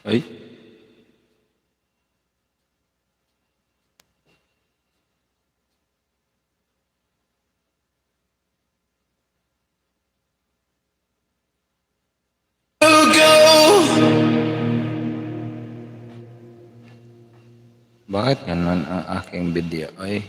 Ay, bakit ganun ang aking video? Ay,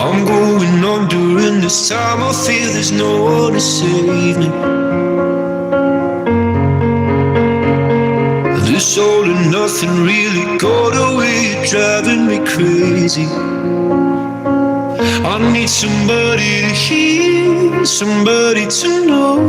I'm going on during this time. I feel there's no one to save me. This all and nothing really got away, driving me crazy. I need somebody to hear, somebody to know,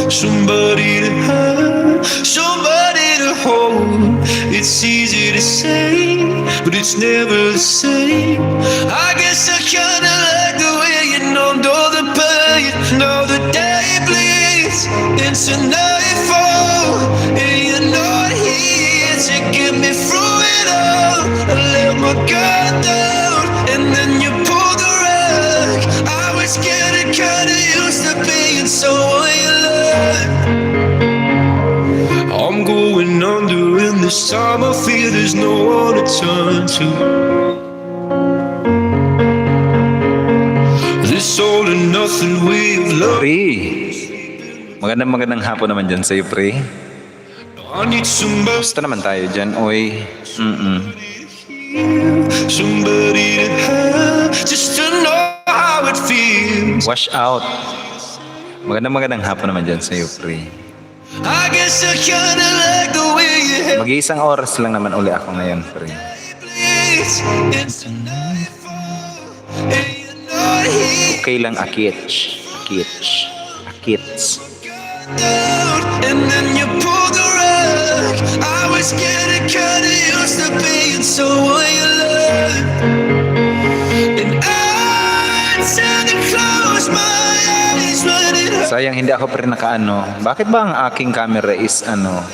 somebody to have, somebody to hold. It's easy to say, but it's never the same. I guess I kinda like the way you numbed all the pain. Now the day bleeds into nightfall, and you're not here to get me through it all. I let my guard down, and then you pulled the rug. I was getting kinda used to being someone you loved. I'm going under, and this time I feel there's no one to turn to. This all and nothing way of love. pre. Magandang hapon naman dyan sa'yo, pre. I need somebody, Basta naman tayo dyan, oy. somebody to have, just to know how it feels. Wash out. Magandang hapon naman dyan sa'yo, pre. I guess I kinda like the way you held Mag-iisang oras lang naman uli ako ngayon, pre. me into nightfall, and you're not here. Okay lang, akits. Down, and then you pulled the rug. I was getting kinda used to being someone you loved, and I tend to close my eyes when it hurts. Sayang hindi ako pre nakaano. Bakit ba ang aking camera is ano?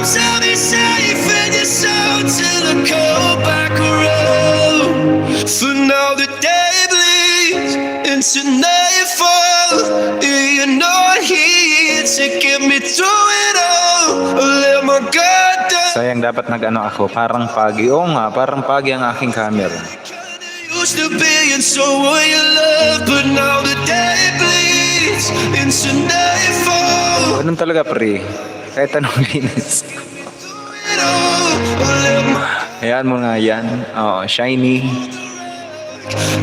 Tell me safe in your soul till I come back around. For now the day bleeds into nightfall, and you're not here to get me through it all. I let my guard down. Sayang dapat nag-ano ako. Parang pagi. Oo nga, parang pagi ang aking camera. Used to being someone you love, but now the day bleeds into nightfall. Ganun talaga pre. Kahit anong linis. It all, I let my Hayaan mo nga yan. Oo, shiny.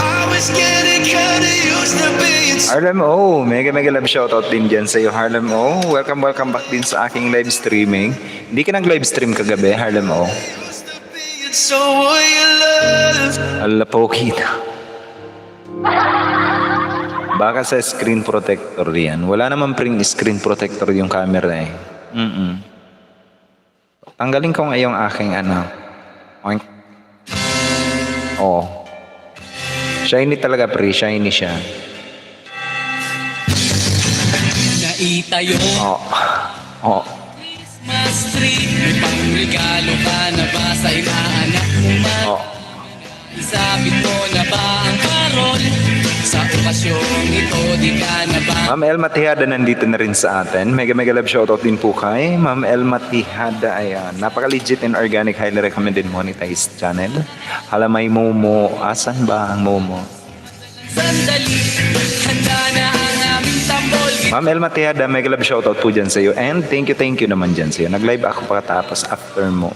I was getting kinda used to being Harlem O, mega love shoutout din dyan sa'yo Harlem O. Welcome back din sa aking live streaming. Hindi ka nag-live stream kagabi, Harlem O. someone you love. Ala po kita. Baka sa screen protector yan. Wala naman pring screen protector yung camera eh. Tanggalin ko nga yung aking ano. Oink. Oo. Shiny talaga pre, shiny siya. Naitayo Oo. Oo. Christmas tree. May pangregalo ka na ba sa inaanak mo man? Oo. Isabit mo na ba ang parol? Sa okasyong ito di ka na ba? Ma'am Elma Tihada nandito na rin sa atin. Mega love shoutout din po kay Ma'am Elma Tihada. Ayan. Napaka-legit and organic. Highly recommended monetized channel. Halamay Momo. Asan ba ang Momo? Sandali, handa na ang aming tambol. Ma'am Elma Tihada, mega love shoutout po dyan sa'yo. And thank you naman dyan sa'yo. Nag-live ako pagkatapos after mo.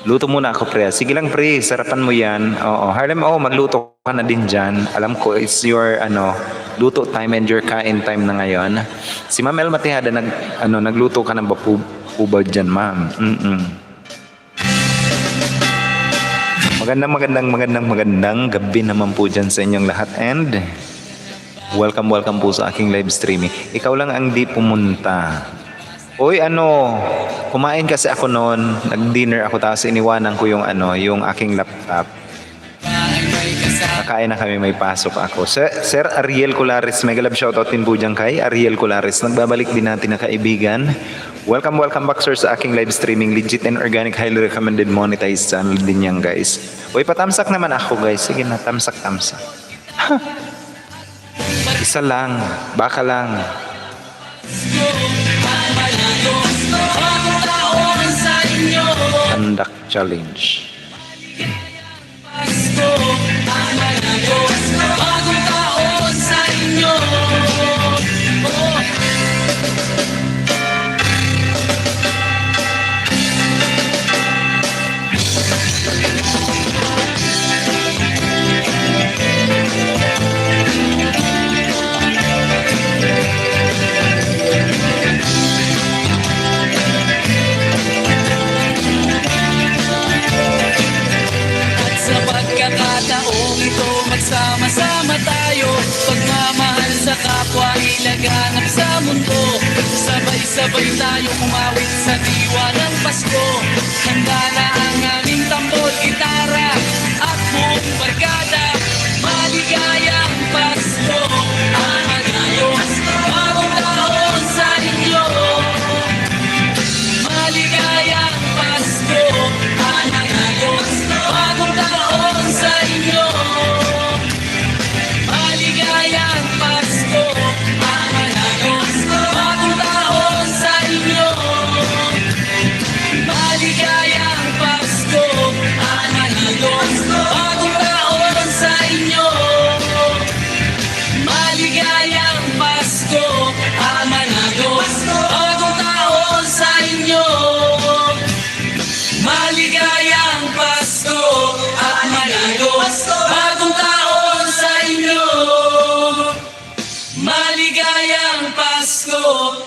Luto muna ako pre. Sige lang pre, sarapan mo yan. Oo. Harlem, magluto ka na din dyan. Alam ko, it's your luto time and your kain time na ngayon. Si Ma'am Elma Tihada, nagluto ka na ba po ba dyan, ma'am? Magandang gabi naman po dyan sa inyong lahat and welcome po sa aking live streaming. Ikaw lang ang di pumunta. Uy, kumain kasi ako noon, nag-dinner ako tapos iniwanan ko yung yung aking laptop. Nakain na kami, may pasok ako. Sir Ariel Colares, mega love shoutout din po dyan kay Ariel Colares. Nagbabalik din natin na kaibigan. Welcome back sir sa aking live streaming. Legit and organic, highly recommended, monetized channel din yan guys. Uy, patamsak naman ako guys. Sige na, tamsak. Isa lang, baka lang. Conduct challenge. Bagong taon sa inyo. At sa pagkakataong ito, magsama-sama tayo. Pagmamahal sa kapwa, ilaganap sa mundo. Sabay-sabay tayo kumawit sa diwa ng Pasko. Handa na ang aming tambol, gitara at buong barkada. Maligayang Pasko, ang Diyos, bagong taon sa inyo. Maligayang Pasko, ang Diyos, bagong taon sa inyo. Maligayang Pasko, ang Diyos, bagong taon sa inyo. Maligayang Pasko, ang Diyos, bagong taon sa inyo. Maligayang Pasko, ang Diyos, bagong taon sa inyo. Maligayang Pasko, ang Diyos, bagong taon sa inyo. Maligayang Pasko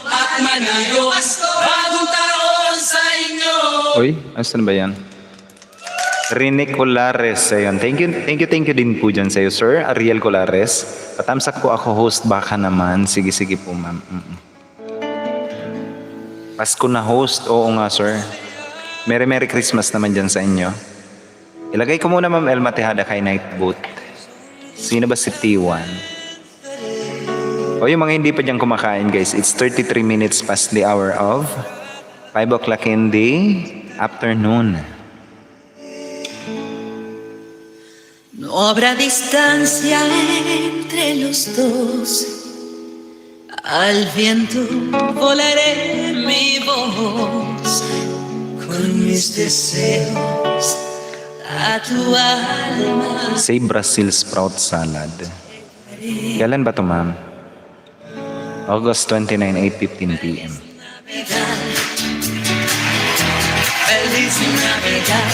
at Manayos, bagong taon sa inyo. Uy, asan ba yan? Rene Colares, ayun. Thank you din po dyan sa'yo, Sir Ariel Colares. Patamsak po ako, host, baka naman. Sige po, ma'am. Pasko na host, oo nga, Sir. Merry Christmas naman dyan sa inyo. Ilagay ko muna, Ma'am Elma Tejada kay Nightboat. Sino ba si T1? O yung mga hindi pa dyan kumakain, guys, it's 33 minutes past the hour of 5 o'clock in the afternoon. No habrá distancia entre los dos. Al viento volaré mi voz con mis deseos a tu alma. Say Brazil sprout salad. Kailan ba ito, ma'am? August 29, 8:15 p.m. Feliz Navidad,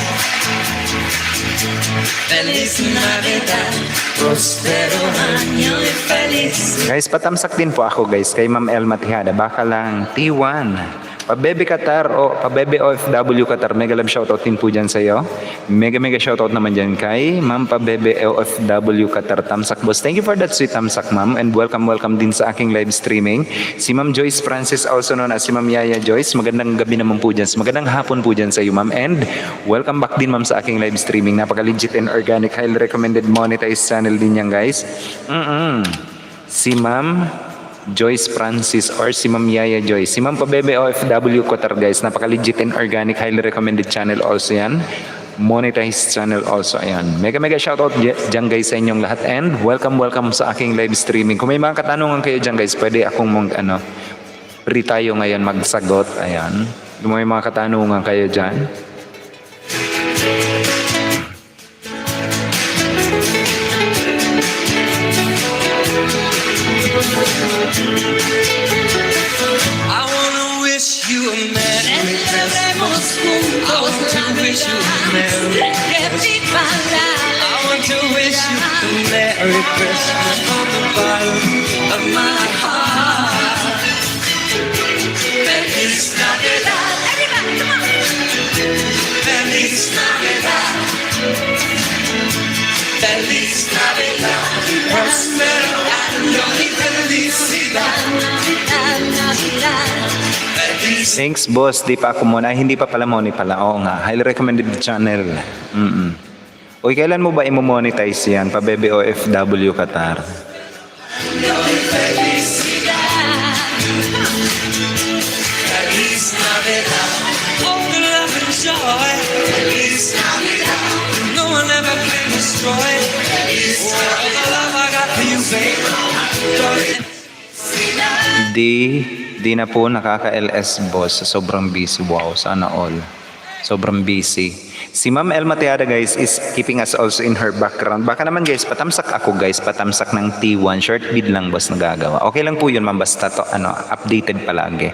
feliz Navidad, prospero año y feliz. Guys, patamsak din po ako guys kay Ma'am Elma Tejada. Baka lang T1. Pabebe Qatar o Pabebe OFW Qatar. Mega love shoutout din po dyan sa iyo. Mega shoutout naman dyan kay Ma'am Pabebe OFW Qatar. Tamsak boss. Thank you for that sweet tamsak, ma'am. And welcome din sa aking live streaming. Si Ma'am Joyce Francis, also known as si Ma'am Yaya Joyce. Magandang gabi naman po dyan. Magandang hapon po dyan sa iyo, ma'am. And welcome back din, ma'am, sa aking live streaming. Napaka-legit and organic. Highly recommended monetized channel din yan, guys. Si Ma'am Joyce Francis or si Ma'am Yaya Joyce. Si Ma'am Pabebe OFW Qatar, guys. Napaka-legit and organic. Highly recommended channel also yan. Monetized channel also. Ayan. Mega shoutout dyan, guys, sa inyong lahat. And welcome sa aking live streaming. Kung may mga katanungan kayo dyan, guys, pwede akong free tayo ngayon magsagot. Ayan. Kung may mga katanungan kayo dyan. I wanna wish you a Merry Christmas. I want to wish you a Merry Christmas. I want to wish you a Merry Christmas from the bottom of my heart. Feliz Navidad. Everybody, come on. Feliz Navidad. Thanks, boss. Di pa ako muna. Ay, hindi pa pala money pala. Oo nga. Highly recommended channel. Uy, kailan mo ba imo-monetize yan? Pa Bebe OFW Qatar. Feliz Navidad. Oh, the love and joy. Feliz Navidad. No one ever can destroy. Feliz Navidad. The love I got for you, babe. Di na po nakaka-LS, boss. Sobrang busy. Wow, sana all. Sobrang busy. Si Ma'am Elma Teada, guys, is keeping us also in her background. Baka naman, guys, patamsak ako, guys. Patamsak ng T1. Short bid lang, boss, nagagawa. Okay lang po yun, ma'am. Basta to, updated palagi.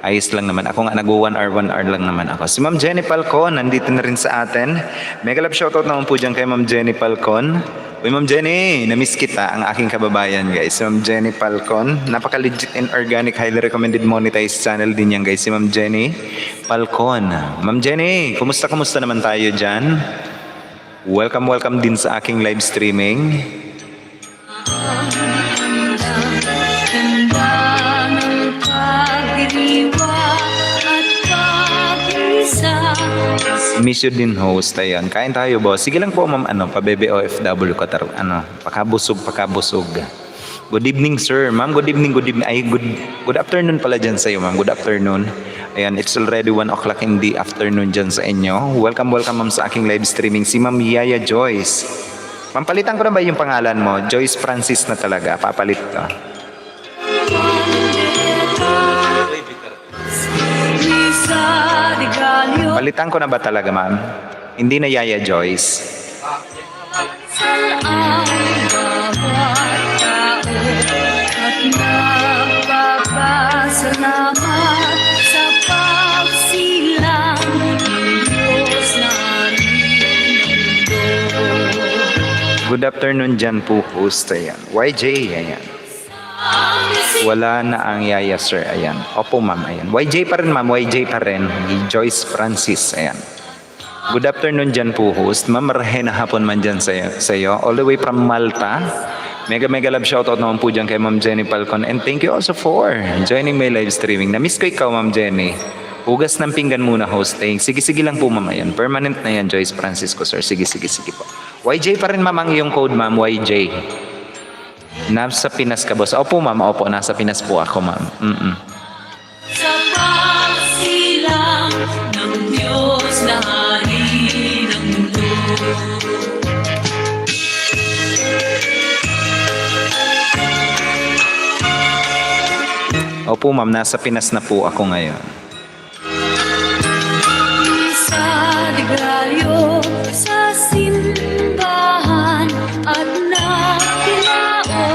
Ayos lang naman. Ako nga, nag-1 hour lang naman ako. Si Ma'am Jenny Falcon, nandito na rin sa atin. Mega love shoutout naman po dyan kay Ma'am Jenny Falcon. Uy, Ma'am Jenny, namiss kita, ang aking kababayan, guys. Si Ma'am Jenny Falcon. Napaka-legit and organic, highly recommended monetized channel din yan, guys. Si Ma'am Jenny Falcon. Ma'am Jenny, kumusta naman tayo dyan? Welcome din sa aking live streaming. Miss you din, host. Ayan, kain tayo, boss. Sige lang po, ma'am, pa Bebe OFW Qatar, pakabusog. Good evening, sir. Ma'am, good evening. Ay, good afternoon pala dyan sa iyo, ma'am. Good afternoon. Ayan, it's already 1 o'clock in the afternoon dyan sa inyo. Welcome, ma'am, sa aking live streaming. Si Ma'am Yaya Joyce. Ma'am, palitan ko na ba yung pangalan mo? Joyce Francis na talaga. Papalit to. Palitan ko na ba talaga, ma'am? Hindi na Yaya Joyce. Good afternoon dyan po, host. Ayan. YJ, ayan. Wala na ang Yaya, sir. Ayan. Opo, ma'am. Ayan. YJ pa rin, ma'am. YJ pa rin. Joyce Francis. Ayan. Good afternoon dyan po, host. Ma'am, marahina hapon man dyan sa iyo. All the way from Malta. Mega love shoutout naman po dyan kay Ma'am Jenny Falcon. And thank you also for joining my live streaming. Na-miss ko ikaw, Ma'am Jenny. Hugas ng pinggan muna, host. Sige lang po, ma'am. Ayan. Permanent na yan, Joyce Francisco, sir. Sige po. YJ pa rin, ma'am, ang iyong code, ma'am. YJ. Nasa Pinas ka, boss. Opo, ma'am. Opo, nasa Pinas po ako, ma'am. Sa pagsilang ng Diyos na hari ng mundo. Opo, ma'am. Nasa Pinas na po ako ngayon. Sa ligayo sa simbahan at nakilao na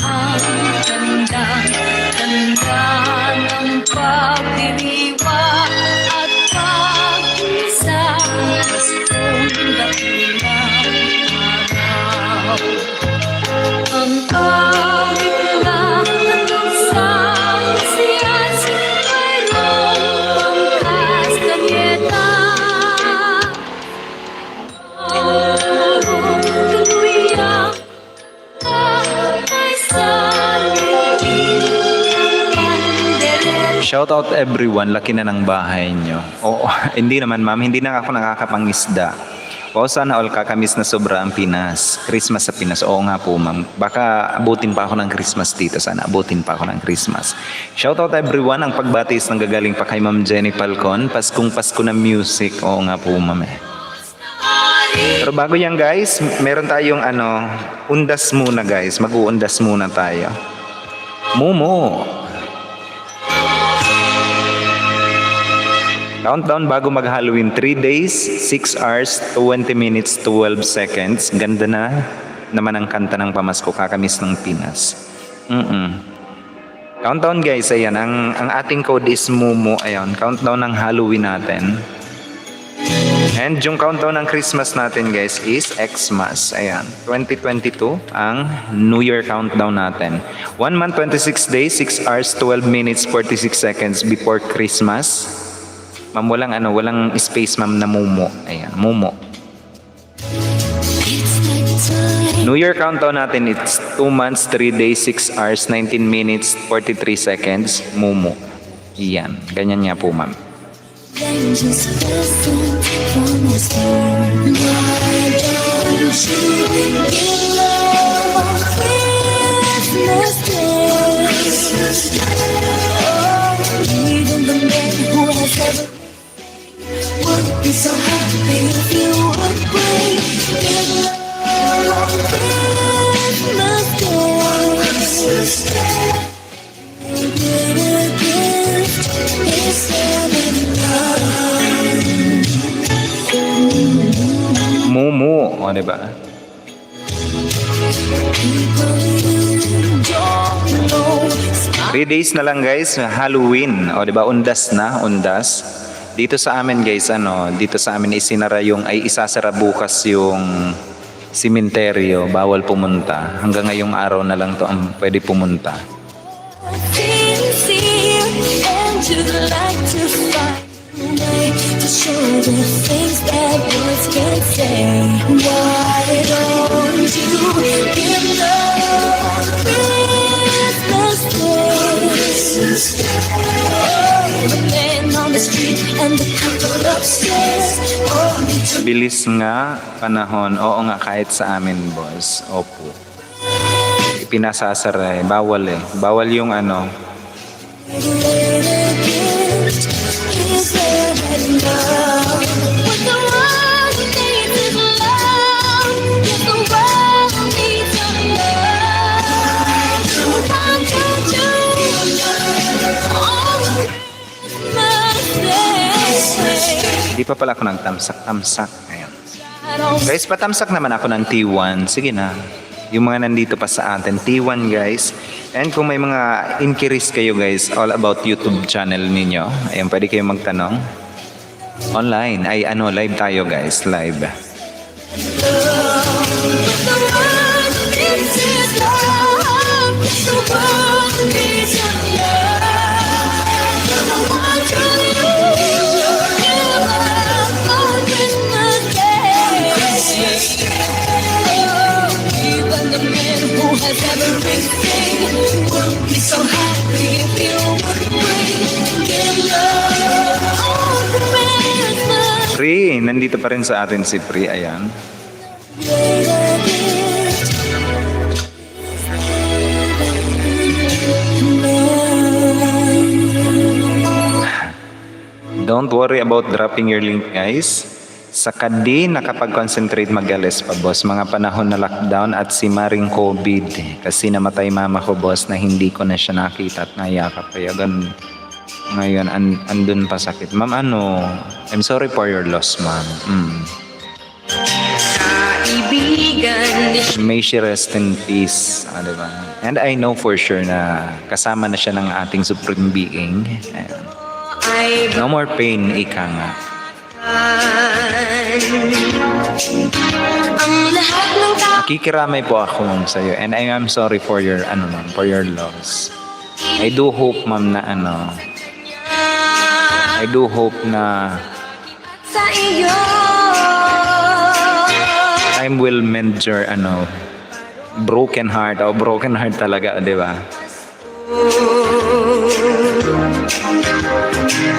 ang tanda ng pagdiriwa at pag-isa Pastong dakilang araw. Ang awit na hatog sa kasiyan mayroong pangkas kanyeta. Kaluyang kapaysan pandereta. Shout out everyone. Laki na ng bahay nyo. Oo, hindi naman, ma'am. Hindi na ako nakakapangisda. O sana all kakamiss na sobra ang Pinas. Christmas sa Pinas. Oo nga po, ma'am. Baka abutin pa ako ng Christmas dito. Sana abutin pa ako ng Christmas. Shout out everyone. Ang pagbatis ng gagaling pa kay Ma'am Jenny Falcon. Paskong Pasko na music. Oo nga po, ma'am. Pero bago yan, guys, meron tayong undas muna, guys. Mag-uundas muna tayo. Mumu. Countdown bago mag-Halloween. 3 days, 6 hours, 20 minutes, 12 seconds. Ganda na naman ang kanta ng pamasko. Kakamiss ng Pinas. Countdown, guys. Ayan. Ang ating code is Mumu. Ayan. Countdown ng Halloween natin. And yung countdown ng Christmas natin, guys, is Xmas. Ayan. 2022 ang New Year countdown natin. 1 month, 26 days, 6 hours, 12 minutes, 46 seconds before Christmas. Ma'am, walang space, ma'am, na Mumu. Ayan, Mumu. New Year countdown natin, it's 2 months, 3 days, 6 hours, 19 minutes, 43 seconds, Mumu. Iyan, ganyan nga po ma'am. Then just listen from the start. Why don't you give love on Christmas Day? Oh, even the man who has ever would be so happy if you would bring give love on Christmas Day. Get a gift instead of love. Mumu, o diba? People you don't know. 3 days na lang guys, Halloween. O diba, undas na, undas. Dito sa amin guys, dito sa amin isinara ay isasara bukas yung simenteryo, bawal pumunta. Hanggang ngayong araw na lang to ang pwede pumunta. Sincere and you'd like to find a way to show the things that words can't say. Why don't you give love Christmas Day? The man on the street and the couple upstairs. Oh, Bilis nga panahon. Oo nga, kahit sa amin boss. Opo. Pinasasara bawal Bawal yung Hindi pa pala ako nagtamsak. Ayan. Guys, patamsak naman ako ng T1. Sige na. Yung mga nandito pa sa atin, T1 guys. And kung may mga inquiries kayo guys, all about YouTube channel ninyo, ayan, pwede kayong magtanong. Online, live tayo guys, live. So happy if you would bring give love on Christmas. Pri, nandito pa rin sa atin si Pri, ayan. Don't worry about dropping your link guys. Saka di nakapag-concentrate mag-alis pa boss. Mga panahon na lockdown at si Maring COVID. Kasi namatay mama ko boss na hindi ko na siya nakita at nayakap. Kaya ngayon andun pa sakit. Ma'am I'm sorry for your loss ma'am. May she rest in peace. Diba? And I know for sure na kasama na siya ng ating supreme being. Ayan. No more pain, ika nga. Nakikiramay po ako ma'am sa'yo and I am sorry for your for your loss. I do hope ma'am na I do hope na Sa iyo time will mend your broken heart o broken heart talaga, di ba?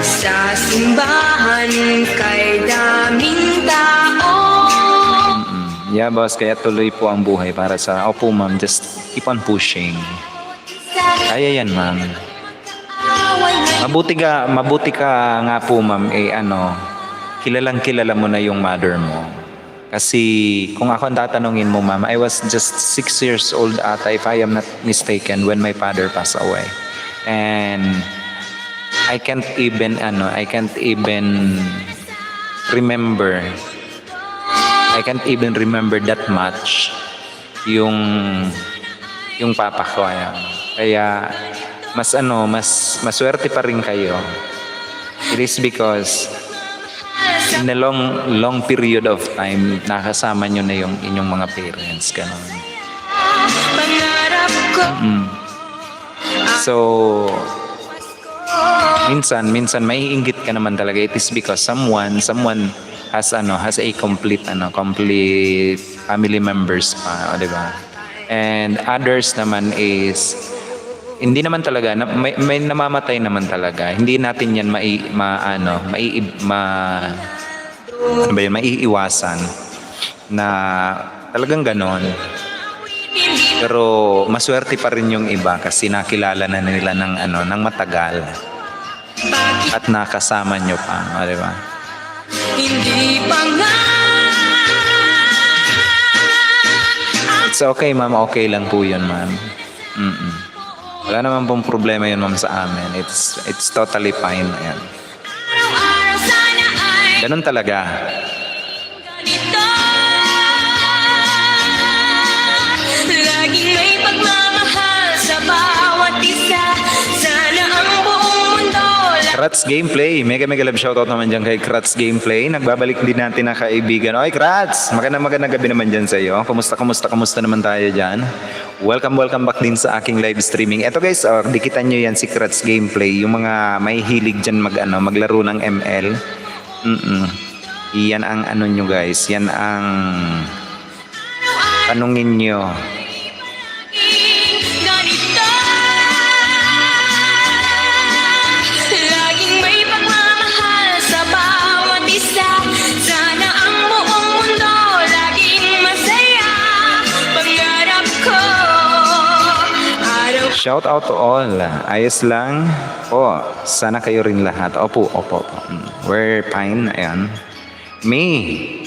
Sa simbahan kay daming tao. Yeah boss, kaya tuloy po ang buhay para sa opo ma'am, just keep on pushing. Kaya yan ma'am. Mabuti ka nga po ma'am kilalang kilala mo na yung mother mo. Kasi kung ako ang tatanungin mo ma'am, I was just 6 years old ata if I am not mistaken when my father passed away. And I can't even remember that much yung papa ko. Kaya mas maswerte pa rin kayo. It is because in a long period of time nakasama nyo na yung inyong mga parents, ganun. Pangarap ko So minsan maiinggit ka naman talaga. It is because someone has a complete family members pa, di ba? And others naman is hindi naman talaga, may namamatay naman talaga. Hindi natin yan ano ba yun, maiiwasan na talagang ganon. Pero maswerte pa rin yung iba kasi nakilala na nila ng matagal at nakasama nyo pa, di ba? Hindi pa nga. It's okay, ma'am. Okay lang po yun, ma'am. Wala naman pong problema yun, ma'am, sa amin. It's totally fine. Ayan. Araw-araw sana ay Ganun talaga. ganito. Laging may pagmamahal sa bawat isa. Sana ang buong mundo Kratz Gameplay. Mega love shoutout naman dyan kay Kratz Gameplay. Nagbabalik din natin na kaibigan. Oy, Kratz! Magandang gabi naman dyan sa iyo. Kamusta naman tayo dyan? Welcome back din sa aking live streaming. Eto guys, dikitan nyo yan si Kratz Gameplay. Yung mga may hilig dyan maglaro ng ML. Yan ang ano nyo guys. Yan ang tanungin nyo. ganito. Laging may pagmamahal sa bawat isa. Sana ang buong mundo laging masaya. Pangarap ko araw. Shout out to all. Ayos lang. Sana kayo rin lahat. Opo. We're fine. Ayan. May.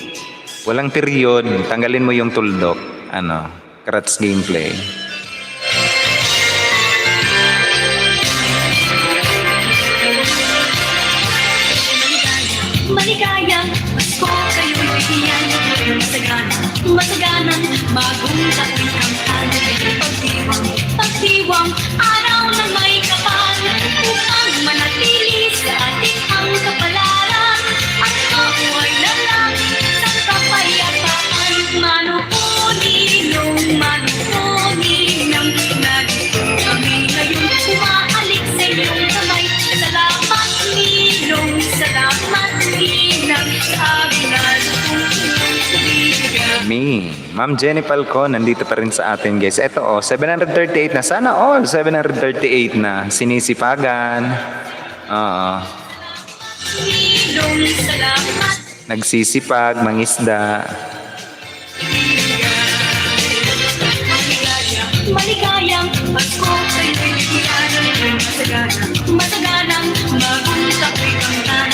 Walang period. Tanggalin mo yung tuldok. Kratz Gameplay. Maligayang Pasko kayo'y bigyan. Masaganang bagong tatlong kamtan. Pagdiwang araw na may kapal. Upang manatili sa ating ang kapalaran. At mabuhay na lang sa kapayapaan. Manukunin ng nagito kami ngayon. Umaalis sa iyong kamay. Salamat Ninong, salamat Ninang sa aming nalutong. Me. Ma'am Jenny Falcon, nandito pa rin sa atin guys. Ito 738 na. Sana all 738 na. Sinisipagan. Ninong, salamat. Nagsisipag, mangisda. Maligayang Pasko sa'yo'y bigyan. Masaganang bagong tapoy kamtan.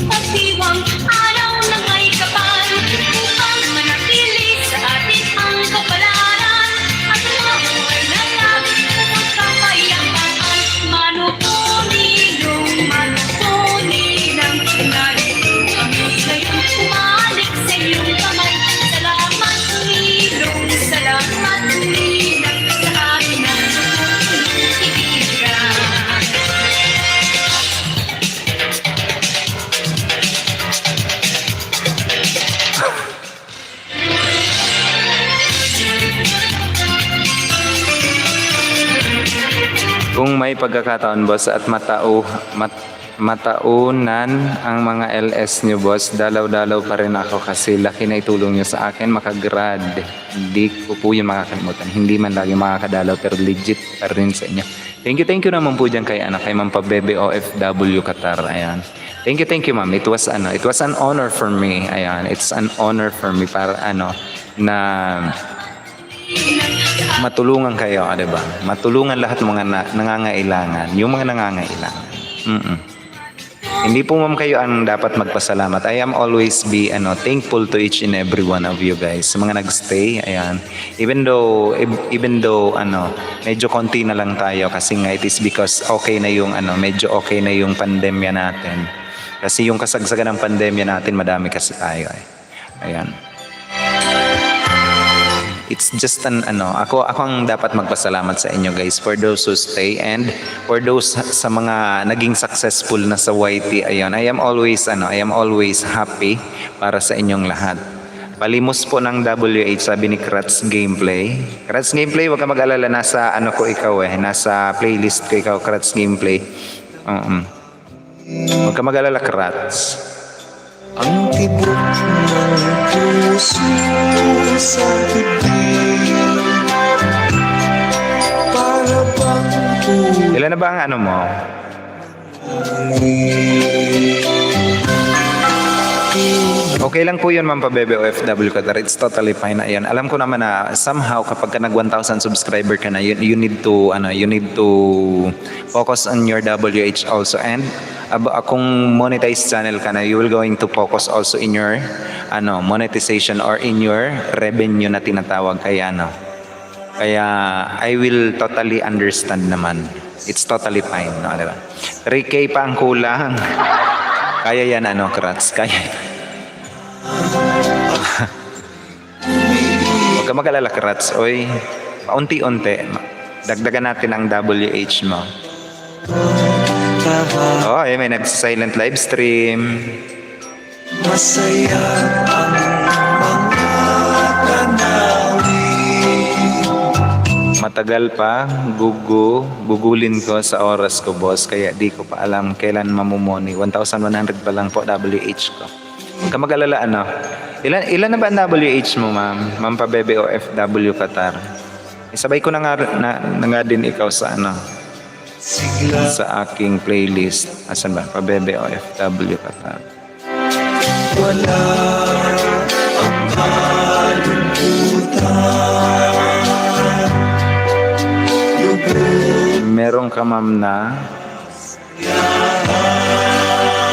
Pagdiwang araw na may kapal. Upang manatili sa atin ang kapalaran. At mabuhay na lang sa kapayapaan. Manukunin ng narito kami ngayon. Umalik sa iyong kamay. Salamat Ninong, salamat Ninang sa amin ang ibigay. Kung may pagkakataon boss at mataunan ang mga LS nyo boss, dalaw-dalaw pa rin ako kasi laki na itulong nyo sa akin makagrad. Hindi ko po yung makakalimutan. Hindi man lagi makakadalaw pero legit pa rin sa inyo. Thank you naman po dyan kay Ma'am Pabebe OFW Qatar. Ayan. Thank you ma'am. It was an honor for me. Ayan. It's an honor for me para na matulungan kayo, di ba? Matulungan lahat ng mga nangangailangan, yung mga nangangailangan. Hindi po ma'am kayo ang dapat magpasalamat. I am always thankful to each and every one of you guys. Sa mga nagstay, ayan. Even though medyo konti na lang tayo kasi nga it is because medyo okay na yung pandemya natin. Kasi yung kasagsagan ng pandemya natin, madami kasi tayo eh. Ayan. It's just ako ang dapat magpasalamat sa inyo guys for those who stay and for those sa mga naging successful na sa YT. Ayun, I am always happy para sa inyong lahat. Palimos po ng WH, sabi ni Kratz Gameplay. Kratz Gameplay, huwag ka mag-alala, nasa nasa playlist ko ikaw, Kratz Gameplay. Huwag ka mag-alala, Kratz. Ang tibok ng puso sa bibig para ba Ilan na ba ang ano mo? Okay lang po yun, Ma'am Pabebe OFW Qatar. It's totally fine. Ayan. Alam ko naman na somehow kapag ka nag 1,000 subscriber ka na, you need to focus on your WH also. And kung monetized channel ka na, you will going to focus also in your monetization or in your revenue na tinatawag. Kaya I will totally understand naman. It's totally fine, no, di ba? 3K pa ang kulang. Kaya yan, Krats. Kaya. Huwag ka mag-alala, Krats. Oy, paunti-unti. Dagdagan natin ang WH mo. Oh, may nag-silent live stream. Masaya ang mga tanawin. Matagal pa, gugulin ko sa oras ko, boss. Kaya di ko pa alam kailan mamumoni. 1,100 pa lang po WH ko. Huwag ka mag-alala, Ilan na ba ang WH mo, ma'am? Ma'am Pabebe OFW Qatar. Isabay ko na nga din ikaw sa sa aking playlist. Asan ba? Pabebe OFW Qatar. Wala ang kalungkutan. Meron ka, ma'am, na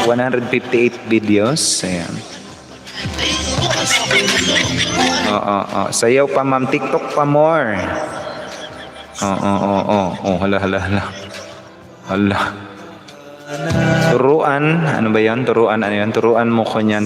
158 videos. Ayan. Oo. Sayaw pa, ma'am. TikTok pa more. Hala. Turuan. Ano ba yan? Turuan mo ko niyan.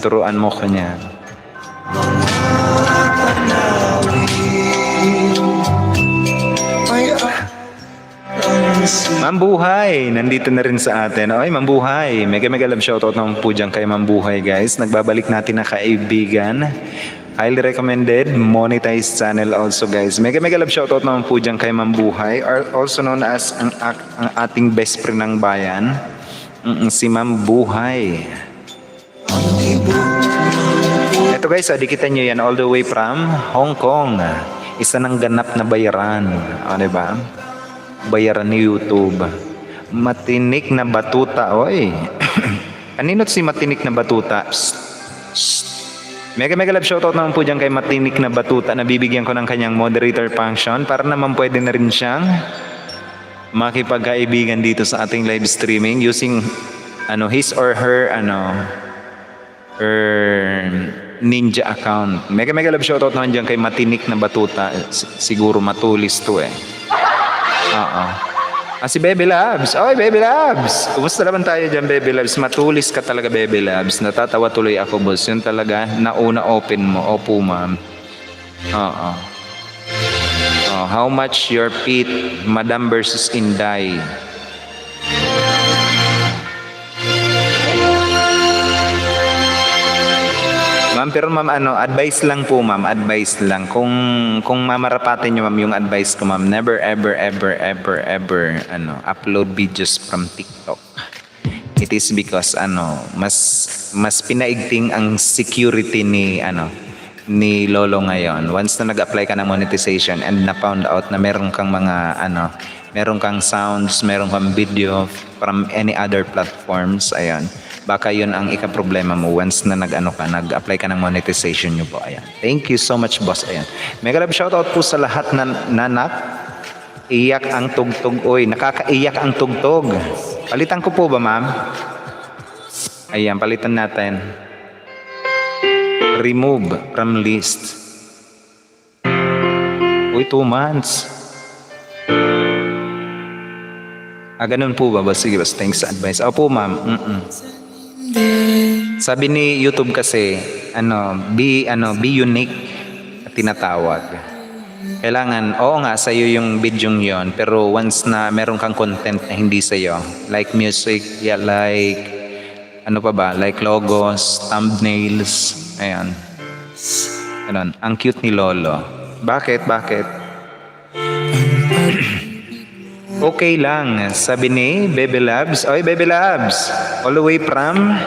Ma'am Buhay, nandito na rin sa atin. Ay, Ma'am Buhay, mega love shoutout naman po dyan kay Ma'am Buhay, guys. Nagbabalik natin na kaibigan. Highly recommended, monetized channel also, guys. Mega love shoutout naman po dyan kay Ma'am Buhay, also known as ang ating best friend ng bayan, si Ma'am Buhay. Ito, guys, dikitan nyo yan all the way from Hong Kong. Isa ng ganap na bayaran. Diba? Bayaran ni YouTube. Matinik na batuta. Oy. Aninot si Matinik na batuta? Mega love shoutout naman po dyan kay Matinik na batuta. Nabibigyan ko ng kanyang moderator function para naman pwede na rin siyang makipagkaibigan dito sa ating live streaming using his or her ninja account. Mega love shoutout naman dyan kay Matinik na batuta. Siguro matulis to si Baby Labs. Oy, Baby Labs. Kumusta naman tayo dyan, Baby Labs? Matulis ka talaga, Baby Labs. Natatawa tuloy ako, boss. Yun talaga, nauna open mo. Opo, ma'am. How much your feet, Madam versus Inday? Ma'am, pero ma'am, advice lang po, ma'am. Advice lang. Kung mamarapatin nyo, ma'am, yung advice ko, ma'am, never, ever, upload videos from TikTok. It is because, mas pinaigting ang security ni Lolo ngayon. Once na nag-apply ka ng monetization and na-found out na meron kang meron kang sounds, meron kang video from any other platforms, ayan. Baka yun ang ika-problema mo once na nag-apply ka ng monetization nyo po. Ayan. Thank you so much, boss. Ayan. Mega love shoutout po sa lahat na nanak. Iyak ang tugtog. Oy, nakakaiyak ang tugtog. Palitan ko po ba, ma'am? Ayan, palitan natin. Remove from list. Uy, 2 months. Ganun po ba? Sige, boss. Thanks sa advice. Opo, ma'am. Sabi ni YouTube kasi, be unique at tinatawag. Kailangan, oo nga, sa'yo yung video yon, pero once na meron kang content na hindi sa'yo, like music, like, like logos, thumbnails, ayan. Ganun. Ang cute ni Lolo. Bakit? Okay lang. Sabi ni Baby Labs. Oy, Baby Labs. All the way from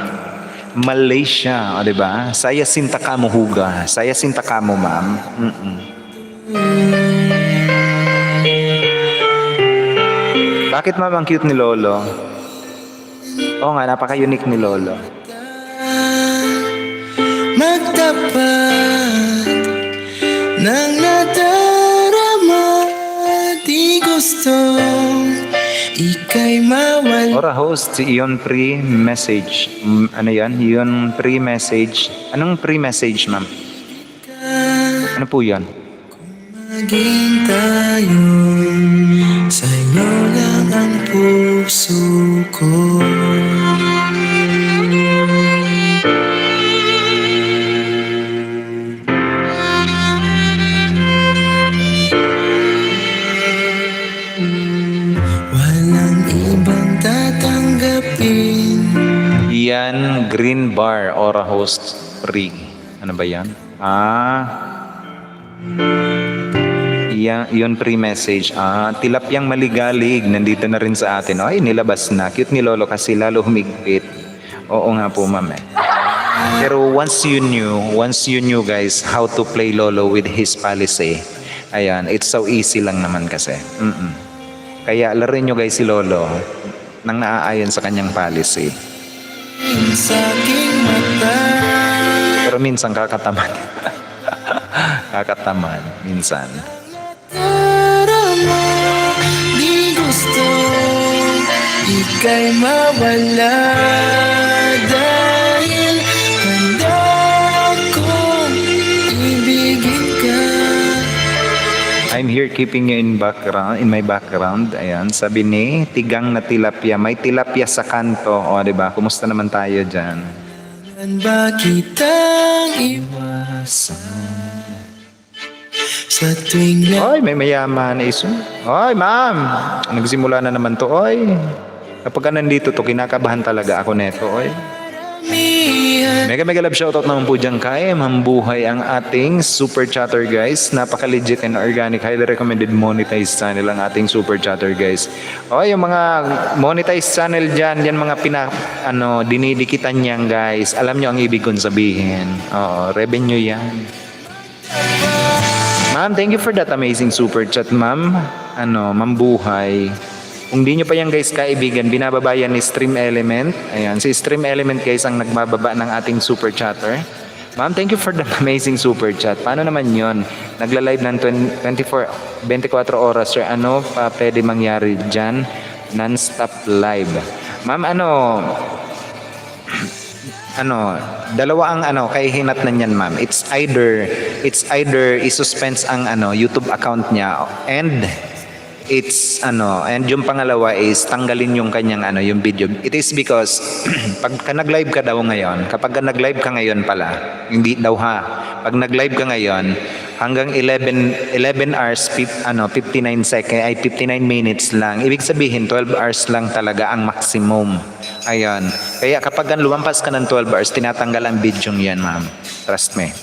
Malaysia. O, diba? Saya sinta ka mo, huga. Saya sinta ka mo, ma'am. Bakit ma'am ang cute ni Lolo? Oo nga, napaka-unique ni Lolo. Magtapat ng nadarama, di gusto ika'y mawala. Ora host, si Ion pre-message. Ano yan? Ion pre-message. Anong pre-message, ma'am? Ano po yan? Maging tayo, sa'yo lang ang puso ko. Walang ibang tatanggapin. Yan, green bar, Ora host pre. Ano ba yan? Yun pre-message. Tilapyang maligalig, nandito na rin sa atin. Ay, nilabas na. Cute ni Lolo kasi lalo humigpit. Oo nga po, ma'am. Pero once you knew guys how to play Lolo with his policy, ayan, it's so easy lang naman kasi. Kaya laruin nyo guys si Lolo nang naaayon sa kanyang policy. Sa aking mata, Pero minsan kakatamad. Kakatamad, minsan. darama, di gusto ika'y mawala. Dahil handa akong ibigin ka. I'm here keeping you in my background. Ayan, sabi ni Tigang na tilapia. May tilapia sa kanto. O, diba? Kumusta naman tayo dyan? Ba kitang iwasan sa tuwing Oy, may mayaman iso. Oy, ma'am. Nagsimula na naman to, oy. Kapag ka nandito to, kinakabahan talaga ako neto, oy. lamihan. Mega love shoutout naman po dyan kay Mambuhay, ang ating super chatter guys. Napaka-legit and organic. Highly recommended monetized channel ang ating super chatter guys. O yung mga monetized channel dyan, yan mga dinidikitan niyan guys. Alam nyo ang ibig kong sabihin. Oo, revenue yan. Ma'am, thank you for that amazing super chat, ma'am. Mambuhay. Kung di nyo pa yan guys kaibigan, binababa yan ni Stream Element. Ayan, si Stream Element guys ang nagbababa ng ating super chatter. Ma'am, thank you for the amazing super chat. Paano naman yon? Nagla-live ng 24 oras or ano pa pwede mangyari dyan? Non-stop live. Ma'am, dalawa ang kahihinat na niyan, ma'am. It's either i-suspense ang YouTube account niya and and yung pangalawa is tanggalin yung kanyang yung video. It is because pag nag-live ka daw ngayon, kapag nag-live ka ngayon pala, hindi daw ha. Pag nag-live ka ngayon hanggang 11 hours 59 minutes lang. Ibig sabihin 12 hours lang talaga ang maximum. Ayan. Kaya kapag lumampas ka ng 12 hours, tinatanggal ang video niyan, ma'am. Trust me.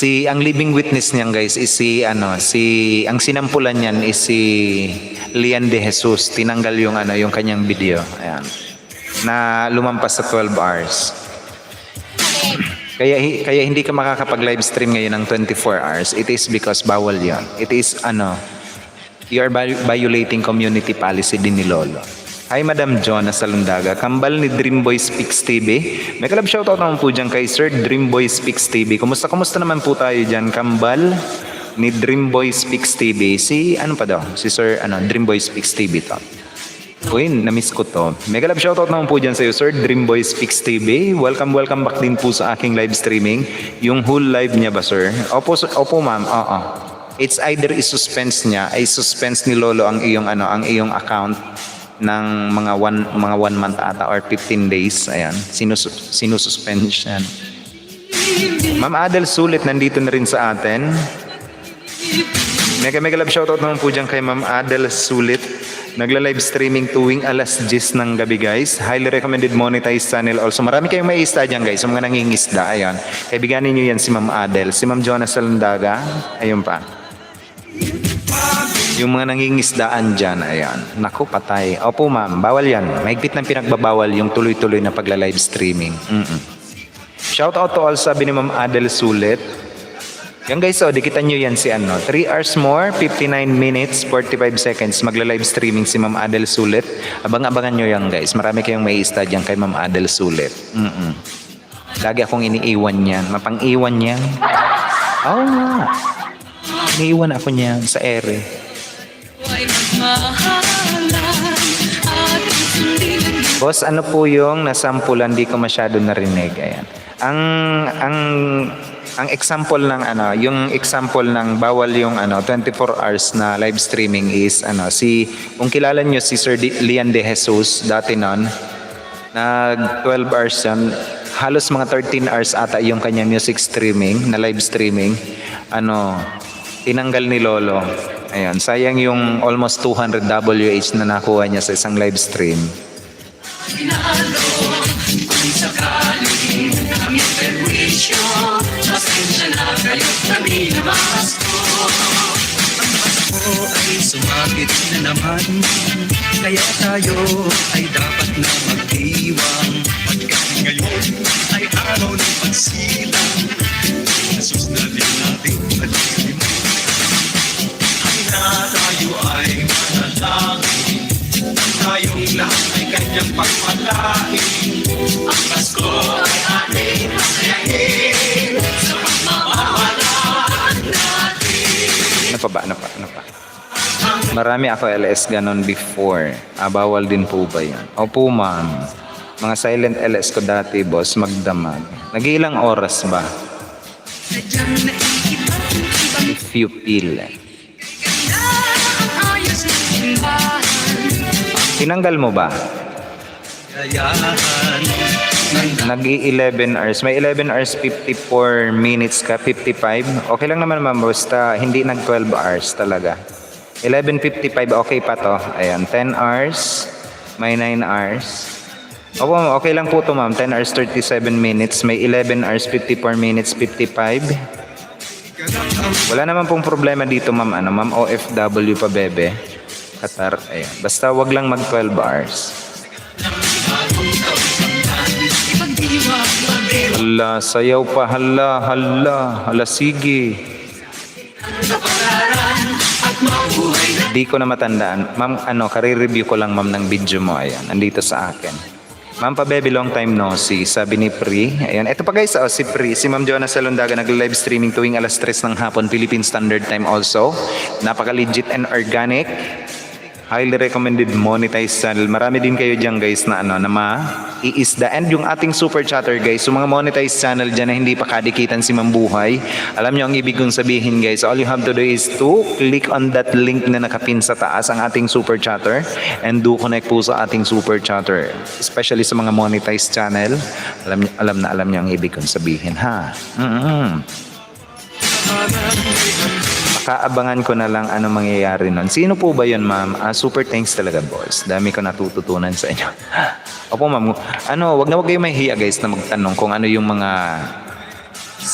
Ang living witness niyan guys is ang sinampulan niyan is si Lian de Jesus. Tinanggal yung kanyang video. Ayan. Na lumampas sa 12 hours. Kaya hindi ka makakapag-live stream ngayon ng 24 hours. It is because bawal 'yon. It is you are violating community policy din ni Lolo. Hi Madam John sa Lundaga, kambal ni Dreamboy Speaks TV. May kalab shoutout naman po dyan kay Sir Dreamboy Speaks TV. Kumusta naman po tayo dyan, kambal ni Dreamboy Speaks TV. Si Sir Dreamboy Speaks TV to. Uy, na-miss ko to. May kalab shoutout naman po dyan sa iyo, Sir Dreamboy Speaks TV. Welcome back din po sa aking live streaming. Yung whole live niya ba, sir? Opo ma'am. Oo. It's either i-suspense ni Lolo ang iyong account ng mga 1 month ata or 15 days. Ayan, sinususpension. Ma'am Adel Sulit nandito na rin sa atin. Mega love shoutout naman po dyan kay Ma'am Adel Sulit. Nagla-live streaming tuwing alas 10 ng gabi guys. Highly recommended monetized channel also. Marami kayong may isda dyan guys, mga nangingisda. Ayan, kaibiganin nyo yan si Ma'am Adel. Si Ma'am Jonas Salandaga, ayun pa. Yung mga nangingisdaan dyan, ayan. Naku, patay. Opo ma'am, bawal yan. Mahigpit ng pinagbabawal yung tuloy-tuloy na pagla-live streaming. Shout out to all, sabi ni Ma'am Adel Sulit. Yan guys, so dikitan nyo yan si ano. 3 hours more, 59 minutes, 45 seconds. Magla-live streaming si Ma'am Adel Sulit. Abang-abangan nyo yan guys. Marami kayong may stud yan kay Ma'am Adel Sulit. Lagi akong iniiwan yan. Mapang-iwan yan. Oo nga. Iniiwan ako niyan sa ere. Ay magmahalan at sundin ang Boss, ano po yung nasampulan? Di ko masyado narinig. Ayan. Ang example ng ano, yung example ng bawal yung ano 24 hours na live streaming is ano kung kilala niyo si Sir Lian De Jesus dati noon, nag 12 hours yan, halos mga 13 hours ata yung kanya music streaming na live streaming, ano tinanggal ni Lolo. Ayun, sayang yung almost 200 WH na nakuha niya sa isang live stream. kung sakaling kami perwisyo, pasensya na kayo kami na Pasko. Ang Pasko ay sumapit na naman, kaya tayo ay dapat na magdiwang. Pagkat ngayon ay araw ng pagsilang, Jesus na din natin pag-ibig. Na tayo ay manalangin, tayong lahat ay kanyang pagpalain. Ang Pasko ay ating masayahin sa pagmamahalan natin. Ano pa? Marami ako LS ganon before. Bawal din po ba yan? Opo ma'am. Mga silent LS ko dati boss, magdamag. Nag-iilang oras ba? Sadyang naiiba ang ibang If you feel. ganda ang ayos ng simbahan. Tinanggal mo ba? Kayahan ng Nag-11 hours. May 11 hours 54 minutes ka, 55. Okay lang naman ma'am, basta hindi nag 12 hours talaga. 11:55 okay pa to. Ayan, 10 hours. May 9 hours. Opo, okay lang po to ma'am. 10 hours 37 minutes. May 11 hours 54 minutes 55. Wala naman pong problema dito ma'am. Ano, ma'am OFW pa bebe. Qatar. Ayan. Basta wag lang mag 12 hours. Hala, sayaw pa. Hala, sige. Di ko na matandaan. Ma'am, kare-review ko lang ma'am ng video mo. Ayan, nandito sa akin. Ma'am Pabebe, long time no see. Sabi ni Pri. Ayan, ito pa guys, si Pri. Si Ma'am Joanna Salondaga nag-live streaming tuwing alas 3 ng hapon, Philippine Standard Time also. Napaka-legit and organic. Highly recommended monetized channel. Marami din kayo dyan guys na na ma-iisda. And yung ating super chatter guys, yung mga monetized channel dyan na hindi pa kadikitan si Mambuhay, alam nyo ang ibig kong sabihin guys, all you have to do is to click on that link na nakapin sa taas, ang ating super chatter, and do connect po sa ating super chatter. Especially sa mga monetized channel, alam nyo ang ibig kong sabihin ha. Kaabangan ko na lang ano mangyayari nun. Sino po ba yun, ma'am? Super thanks talaga, boss. Dami ko natututunan sa inyo. Opo, ma'am. Wag kayo mahihiya, guys, na magtanong kung ano yung mga...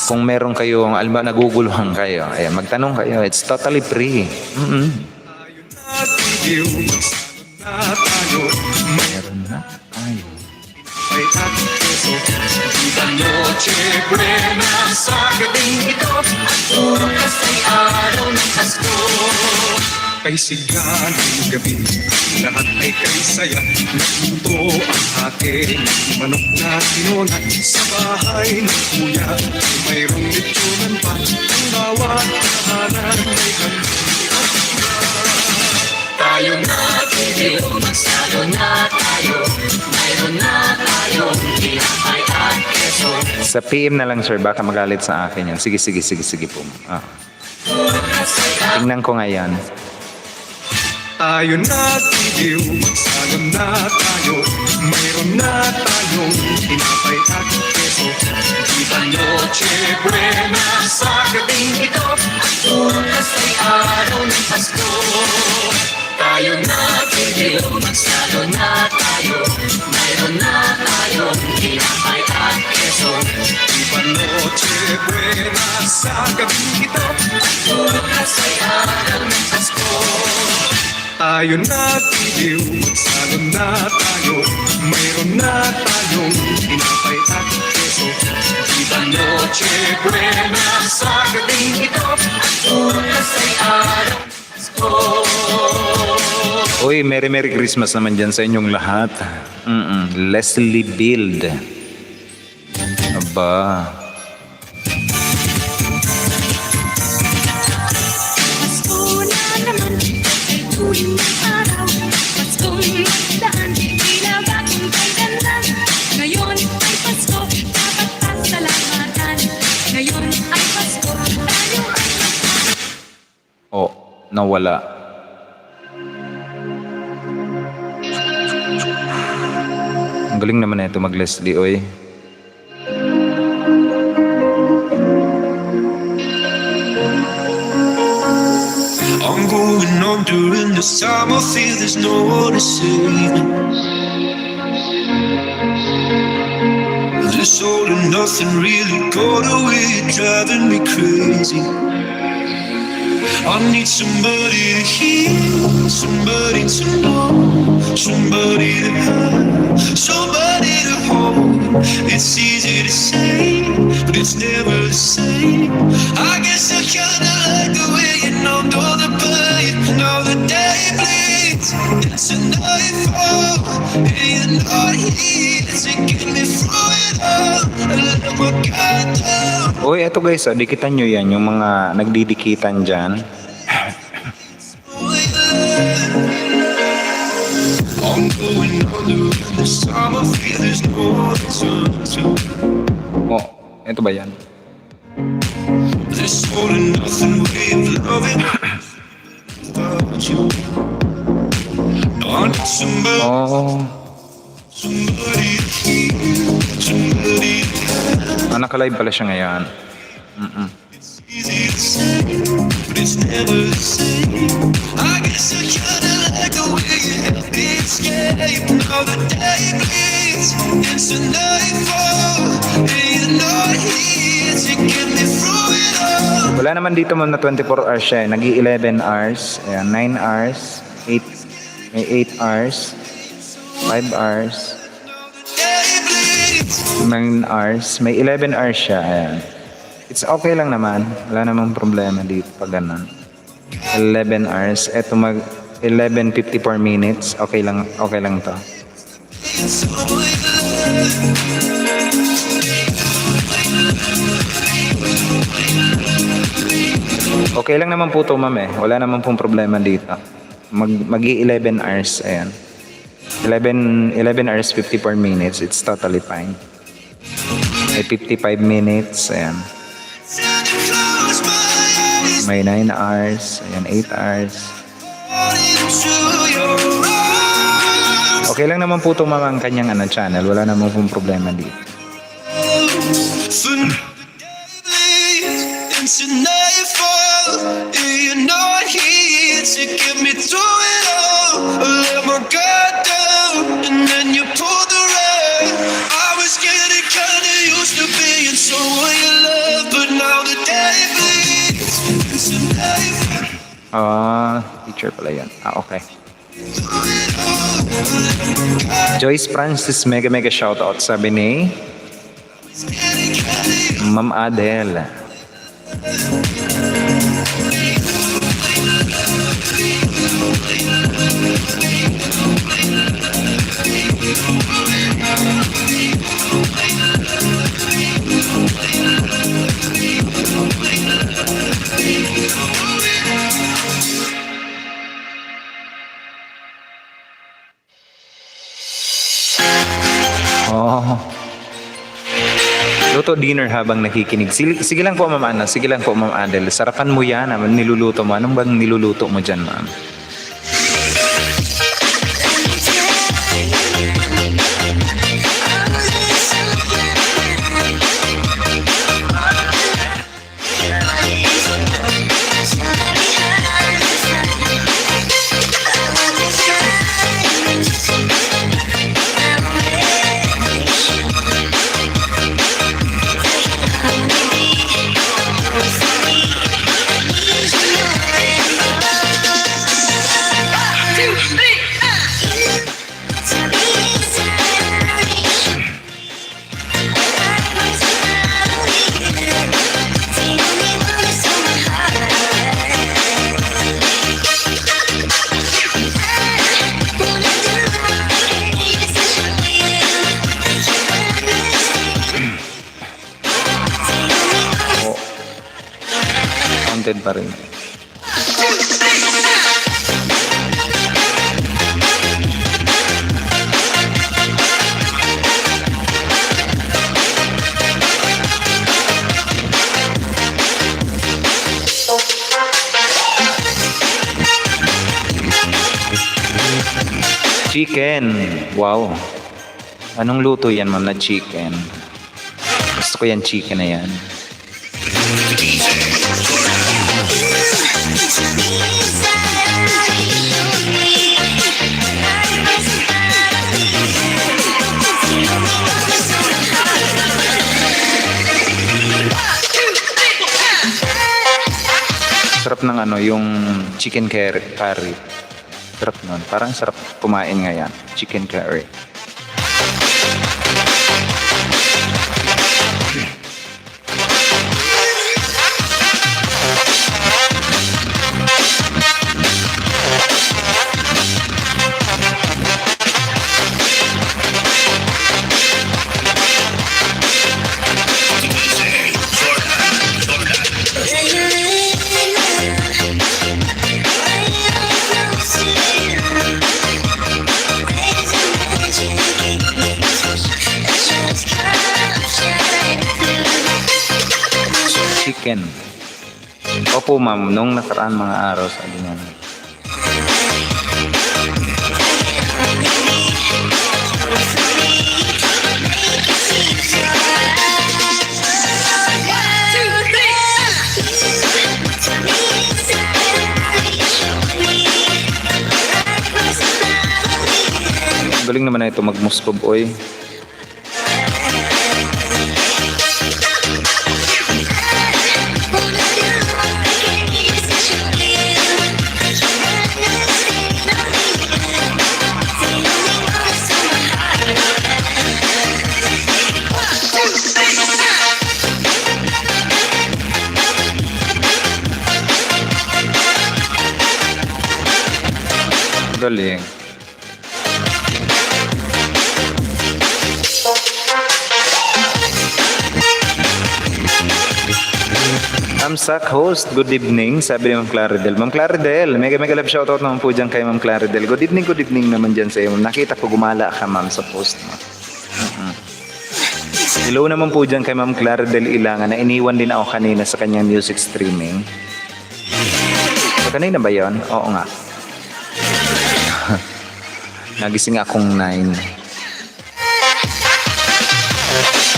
Kung meron kayong, alam ba, naguguluhan kayo. Ayan, magtanong kayo. It's totally free. Meron na tayo. ay ating puso. Viva Noche Buena sa gabing ito, at bukas ay araw ng Pasko. Kay sigla ng gabi, lahat ay kay saya. Nagluto ang aking manok na tinonat. Sa bahay ng kuya, mayroong litsunan pa. Ang bawat tahanan ay Tayo na tiyo, magsalo na tayo. Mayroon na tayong tinapay at keso. Sa PM na lang, sir. Baka magalit sa akin yan. Sige po. Tingnan ko ngayon. tayo na tiyo, magsalon na tayo. Mayroon na tayong tinapay at keso. Viva Noche Buena sa gabing ito, at bukas ay araw ng Pasko. Tayo na tiyo, magsalo na tayo. Mayroon na tayong tinapay at keso. Viva Noche Buena sa gabing ito. At bukas ay araw ng Pasko. Tayo na tiyo, magsalon na tayo. Mayroon na tayong tinapay at keso. Viva Noche Noche buena sa gabing ito at bukas ay araw ng Pasko. Uy, Merry Christmas naman dyan sa inyong lahat. Leslie Build. Aba. Pasko na naman, ay tuwing may araw. Paskong magdaan, tila bagong kailanman. Ngayon ay Pasko, dapat pasalamatan. Ngayon ay Pasko, tayo ay Oh, nawala. Ang galing naman na ito mag-Leslie, oy. I'm going on during this time. I feel there's no one to save me. This all and nothing really got away, driving me crazy. I need somebody to hear, somebody to know, somebody to have, somebody to hold. It's easy to say, but it's never the same. I guess I kinda like the way you numbed all the pain. Now the day bleeds into nightfall, and you're not here to get me through it all. I let my guard down. Uy, eto guys, dikitan nyo yan, yung mga nagdidikitan dyan. I'm going under this time. I feel there's no one to turn to. Oh, eto ba yan? This all and nothing way of loving without you. I need somebody, Oh, somebody to hear, somebody to nakalive pala siya ngayon. easy to say, but it's never the same. I guess I kinda like the way you help me escape. Now the day bleeds into nightfall, and you're not here to get me through it all. Wala naman dito ma'am na 24 hours siya. Nag-i 11 hours, ayan, 9 hours, 8, may 8 hours, 5 hours, Day bleeds 9 hours, may 11 hours siya, ayan. It's okay lang naman. Wala namang problema dito pag ganun. 11 hours. Eto mag 11:54 minutes. Okay lang to. into love. Okay lang naman po to ma'am eh. Wala naman pong problema dito. Magi 11 hours. Ayan. 11 hours 54 minutes. It's totally fine. May 55 minutes. Ayan. Time to close my eyes, May 9 hours. Ayan, 8 hours. fall into your arms. Okay lang naman po to ma'am ang kanyang channel. Wala naman pong problema dito. For now the day bleeds into nightfall, and you're not here to get me through it all. I let my guard down, and then you pulled the rug. I was getting kinda used to being someone you love, but now the day bleeds into nightfall. Teacher pala yan. Okay. Joyce Francis, mega shoutout. Sabi ni Ma'am Adele. Oh. Luto dinner habang nakikinig. Sige lang po, Ma'am Ana. Sige lang po, Ma'am Adele. Sarapan mo yan. Niluluto mo. Anong bang niluluto mo dyan, Ma'am? Disappointed pa rin. Chicken. Wow. Anong luto yan, ma'am, na chicken? Gusto ko yan, chicken na yan. Sarap ng ano, yung chicken curry. Sarap nun. Parang sarap kumain nga yan. Chicken curry. Chicken. Opo, ma'am. Nung nakaraan mga araw, sabi niya. Galing naman na ito magmuskob, oy. Galing. Amsak host, good evening. Sabi ni Ma'am Claridel. Ma'am Claridel, mega love shoutout naman po dyan kay Ma'am Claridel. Good evening naman dyan sa iyo. Nakita ko gumala ka, ma'am, sa post mo. Hello naman po dyan kay Ma'am Claridel Ilangan na iniwan din ako kanina sa kanyang music streaming. So, kanina ba yon? Oo nga. Nagising akong 9.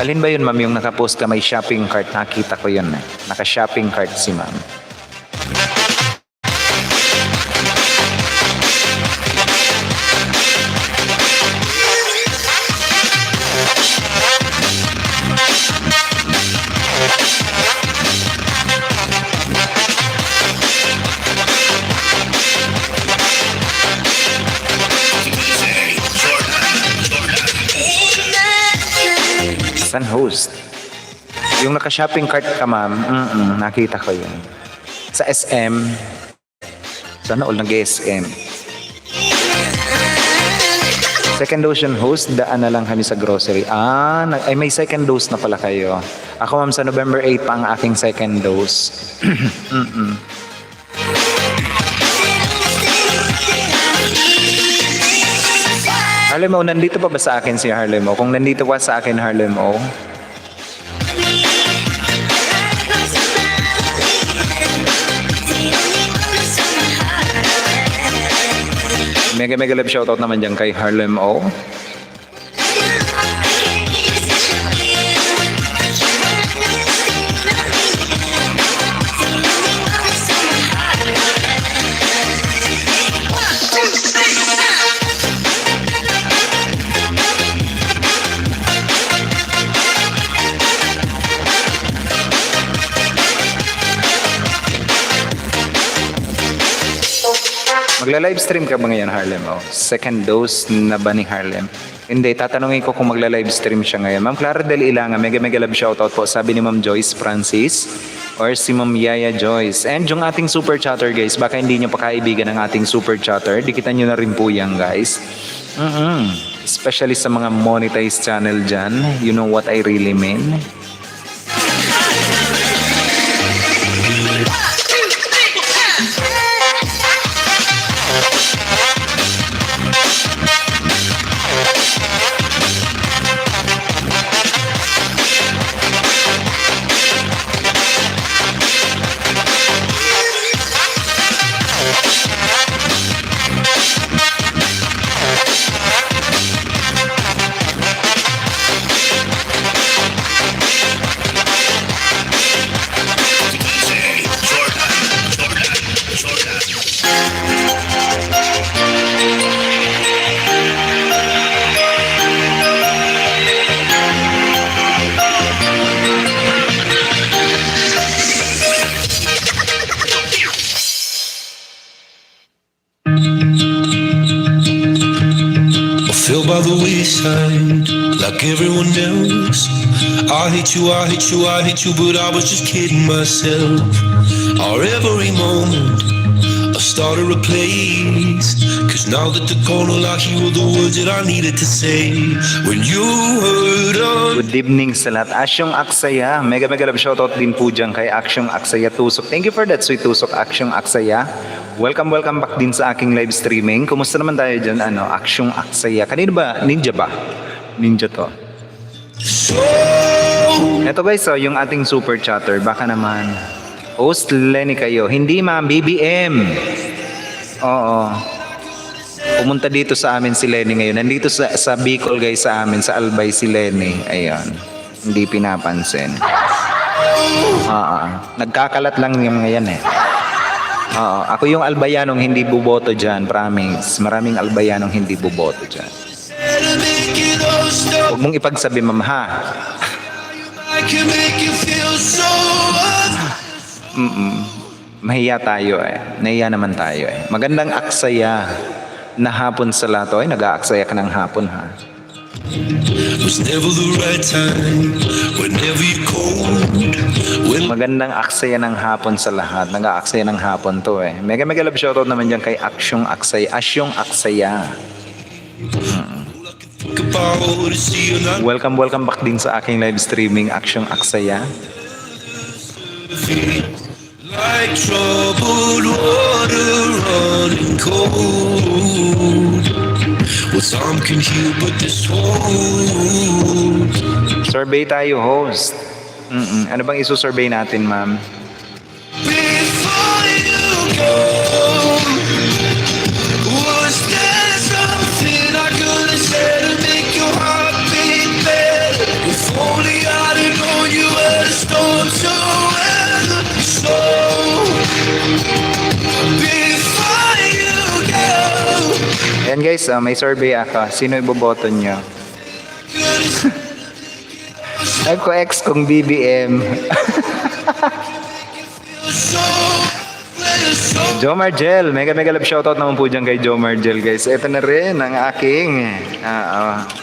Alin ba yun, ma'am, yung nakapost ka may shopping cart? Nakita ko yun eh. Naka-shopping cart si ma'am. San host? Yung naka-shopping cart ka, ma'am, nakita ko yun. Sa SM. Sana all nag-SM. Second dose yung host, daan na lang kami sa grocery. Ay may second dose na pala kayo. Ako, ma'am, sa November 8 pa ang aking second dose. Harlem O, nandito pa ba sa akin si Harlem O? Kung nandito pa sa akin, Harlem O, mega love shoutout naman dyan kay Harlem O. Magla-livestream ka ba ngayon, Harlem? Oh, second dose na ba ni Harlem? Hindi, tatanungin ko kung magla-livestream siya ngayon. Ma'am Claridel Ilangan, mega love shoutout po. Sabi ni Ma'am Joyce Francis or si Ma'am Yaya Joyce. And yung ating super chatter, guys, baka hindi nyo pa kaibigan ng ating super chatter. Dikitan nyo na rin po yan, guys. Especially sa mga monetized channel dyan. You know what I really mean? by the wayside like everyone else. I hate you, I hate you, I hate you, but I was just kidding myself. Our every moment I started a place, cause now that they're gone, all I hear were the words that I needed to say. When you heard us. Good evening sa lahat. Asyong Aksaya. Mega love shoutout din po dyan kay Asyong Aksaya Tusok. Thank you for that sweet tusok, Asyong Aksaya. Welcome back din sa aking live streaming. Kumusta naman tayo dyan? Asyong Aksaya. Kanino ba? Ninja ba? Ninja to. So Eto guys, yung ating super chatter. Baka naman. Host Lenny kayo. Hindi ma'am, BBM. Oo. Pumunta dito sa amin si Lenny ngayon. Nandito sa Bicol guys sa amin, sa Albay si Lenny. Ayun. Hindi pinapansin. Nagkakalat lang yung ngayon eh. Ako yung Albayanong hindi buboto dyan. Promise. Maraming Albayanong hindi buboto dyan. Huwag mong ipagsabi ma'am ha. I can make you feel so Mahiya tayo eh. Nahiya naman tayo eh. Magandang aksaya na hapon sa lato. Ay, nag-aaksaya ka ng hapon ha. was never the right time. Whenever you cold, when Magandang aksaya ng hapon sa lahat. Nag-aaksaya ng hapon to eh. Mega love shoutout naman dyan kay Asyong Aksaya. Asyong Aksaya. think about it, see you not Welcome back din sa aking live streaming Asyong Aksaya. like troubled water running cold. Well, some can heal, but this won't. Survey tayo, host. Ano bang iso-survey natin, ma'am? Before you go, was there something I could have said to make your heart beat better? If only I'd have known you had a storm to weather. So, before you go, Ayan guys, may survey ako. Sino iboboto nyo? Ako ex kong BBM. so, so Jo Margel, mega love shoutout naman po dyan kay Jo Margel guys. Ito na rin ang aking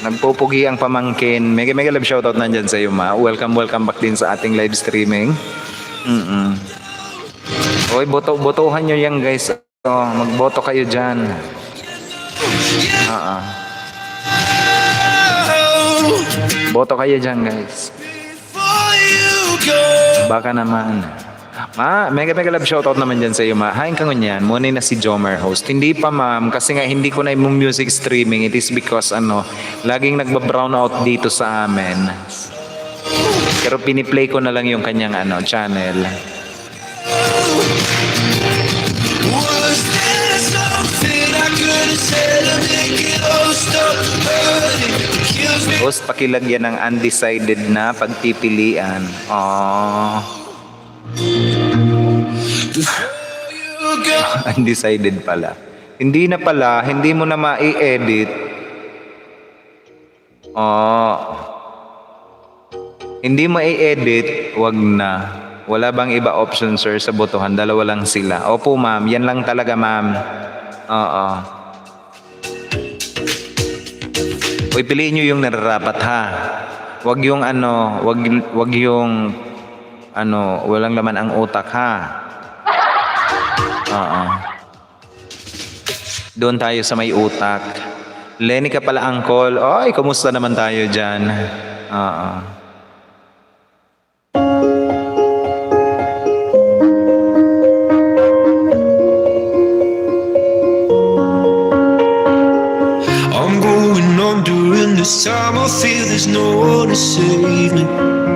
nagpupugi ang pamangkin. Mega love shoutout nandyan sa iyo ma. Welcome back din sa ating live streaming. Oy, botohan nyo yan guys. Magboto kayo dyan. Boto kayo dyan guys. before you go. Baka naman. Mega love shoutout naman dyan sa iyo ma. Hain ka ngunyan, muna na si Jomer host. Hindi pa ma'am, kasi nga hindi ko na yung music streaming. It is because laging nagba-brown out dito sa amin. Pero piniplay ko na lang yung kanyang channel. Was there something I could have said to make it all stop hurting? It kills me. Host, pakilagyan ng undecided na pagpipilian. Before you go, Undecided pala. Hindi na pala, hindi mo na ma-edit. Hindi mo i-edit, wag na. Wala bang iba option sir sa botohan? Dalawa lang sila. Opo ma'am, yan lang talaga ma'am. Uy, piliin nyo yung nararapat ha. Wag yung wag yung walang laman ang utak ha. Doon tayo sa may utak. Lenny ka pala angkol. Oy, kumusta naman tayo dyan? I'm going on during this time. I feel there's no one to save me.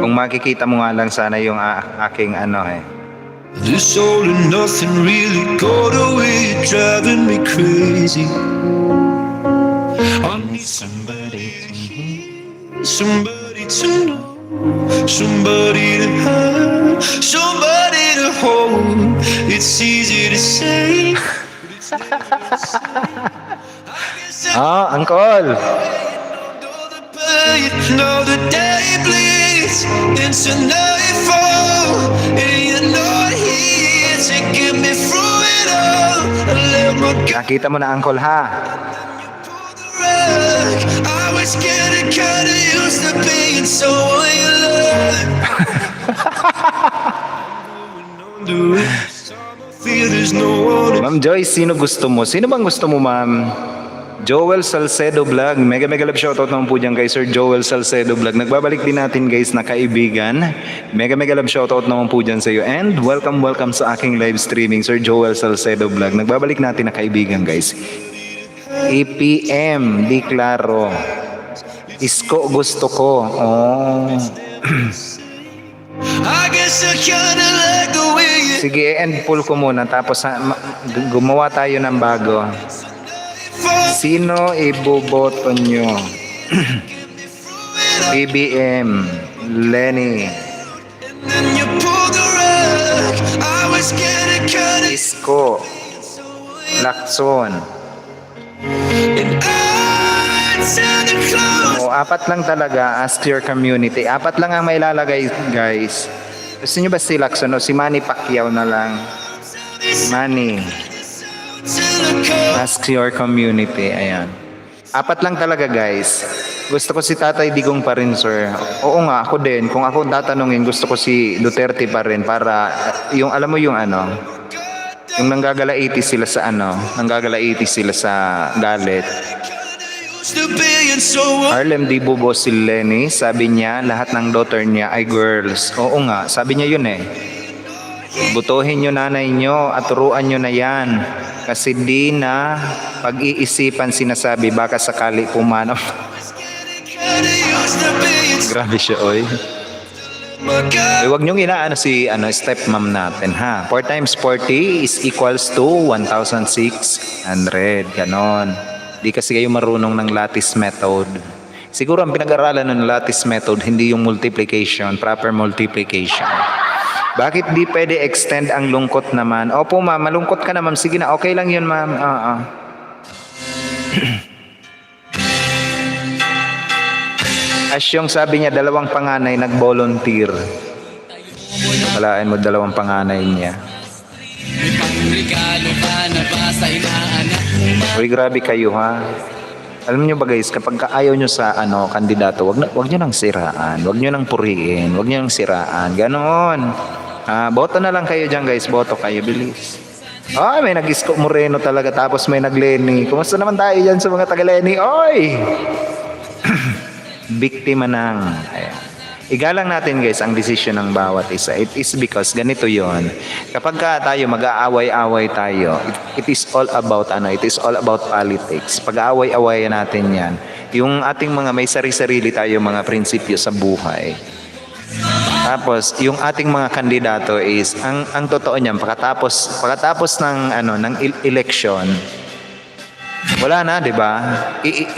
Kung makikita mo nga lang sana yung aking This all and nothing really got away, driving me crazy. I need somebody to hear, somebody to know, somebody to have, somebody to hold. It's easy to say, but it's never the same. I guess I angkol. know the pain. Now the day bleeds into nightfall, and you're not here to get me through it all. I let my guard Nakita mo na angkol ha. pull the rug rug. I was getting kinda used to being so unloved. Feel there's no one. Ma'am Joyce, sino gusto mo? Sino bang gusto mo, ma'am? Joel Salcedo Vlog. Mega love shoutout naman po dyan kay Sir Joel Salcedo Vlog. Nagbabalik din natin guys na kaibigan. Mega love shoutout naman po dyan sa iyo. And welcome sa aking live streaming, Sir Joel Salcedo Vlog. Nagbabalik natin na kaibigan guys. EPM, di klaro. Isko gusto ko. Oh. I guess I kinda like the way you Sige, end pull ko muna. Tapos gumawa tayo ng bago. Sino iboboto nyo? EBM, Lenny, and you pulled the rug. I was getting kinda Isko, Lacson. and I turned the clothes. O, apat lang talaga. Ask your community. Apat lang ang may lalagay, guys. Gusto nyo ba si Lacson o si Manny Pacquiao na lang? Manny. Ask your community. Ayan. Apat lang talaga, guys. Gusto ko si Tatay Digong pa rin, sir. Oo nga, ako din. Kung ako tatanungin, gusto ko si Duterte pa rin para yung, alam mo yung ano, yung nanggagala-80 sila sa ano, nanggagala-80 sila sa galit. Used to being so Harlem di bubo si Lenny, sabi niya lahat ng daughter niya ay girls. Oo nga, sabi niya yun eh. Butuhin nyo nanay nyo at turuan nyo na yan. Kasi di na pag-iisipan sinasabi baka sakali pumanap. kinda used to being Grabe siya, oy. my God. Huwag niyong inaano si stepmom natin, ha? 4 times 40 is equals to 1,600. Ganon. Di kasi kayo marunong ng lattice method. Siguro ang pinag-aralan ng lattice method, hindi yung multiplication, proper multiplication. Bakit di pwede extend ang lungkot naman? Opo ma'am, malungkot ka na ma'am. Sige na, okay lang yun ma'am. As yung sabi niya, dalawang panganay nag-volunteer. Walain mo dalawang panganay niya. May pangregalo ka na ba sa inaanak mo? Uy, grabe kayo ha. Alam niyo ba guys, kapag ayaw nyo sa kandidato, wag nyo nang siraan, wag nyo nang purihin, wag nyo nang siraan. Ganon. Boto na lang kayo dyan guys, boto kayo, bilis. Ay, may nag-Isko Moreno talaga, tapos may nag-Lenny. Kumusta naman tayo dyan sa mga taga-Lenny? Oy! Biktima ng... Ayan. Igalang natin guys ang desisyon ng bawat isa. It is because ganito yon. Kapag tayo mag-aaway-away tayo, it is all about politics. Pag-aaway-away natin yan. Yung ating mga may sarili-sarili tayo mga prinsipyo sa buhay. Tapos yung ating mga kandidato is ang totoo niyan pagkatapos ng election, wala na, 'di ba?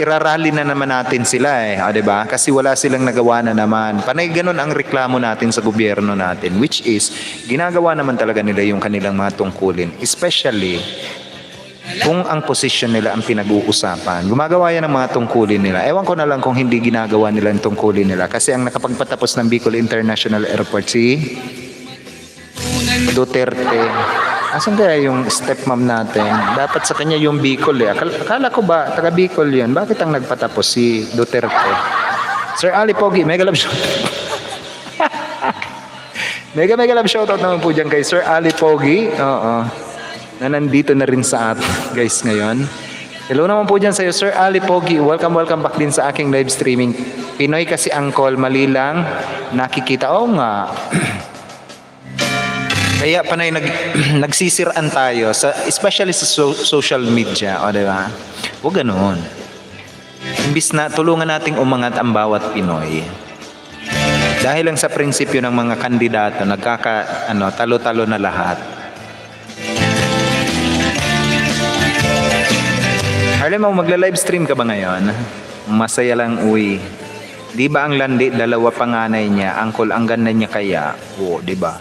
Irarally na naman natin sila 'di ba? Kasi wala silang nagawa na naman. Panay ganun ang reklamo natin sa gobyerno natin, which is ginagawa naman talaga nila yung kanilang mga tungkulin, especially kung ang posisyon nila ang pinag-uusapan. Gumagawa yan ng mga tungkulin nila. Ewan ko na lang kung hindi ginagawa nila ang tungkulin nila. Kasi ang nakapagpatapos ng Bicol International Airport si Duterte. Asan kaya yung stepmom natin? Dapat sa kanya yung Bicol eh. Akala ko ba taga Bicol yun? Bakit ang nagpatapos si Duterte? Sir Ali Pogi, mega love shoutout. mega love shoutout naman po dyan kay Sir Ali Pogi. Oo. Na nandito na rin sa atin guys ngayon. Hello naman po dyan sa iyo Sir Ali Pogi. Welcome back din sa aking live streaming. Pinoy kasi ang call, mali lang nakikita. Oo nga. Kaya panay nagsisiraan tayo especially sa social media, o diba? Huwag ganoon. Imbis na tulungan nating umangat ang bawat Pinoy. Dahil lang sa prinsipyo ng mga kandidato, talo-talo na lahat. Harlem, magla-live stream ka ba ngayon? Masaya lang, uy. Di ba ang landi, dalawa panganay niya, angkol, ang ganda niya kaya? Oo, di ba?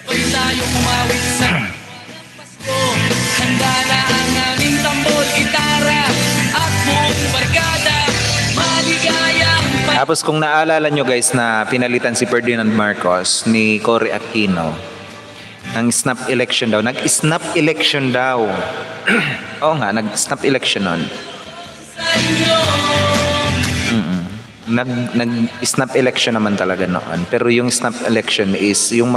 Pwede tayo kumawit sa Pasko. Handa na ang aming tambol, gitara at buong barkada. Maligayang Tapos kung naalala nyo guys na pinalitan si Ferdinand Marcos ni Cory Aquino ng snap election daw. Nag-snap election daw. Oo nga, nag-snap election nun. Nag-snap election naman talaga noon. Pero yung snap election is yung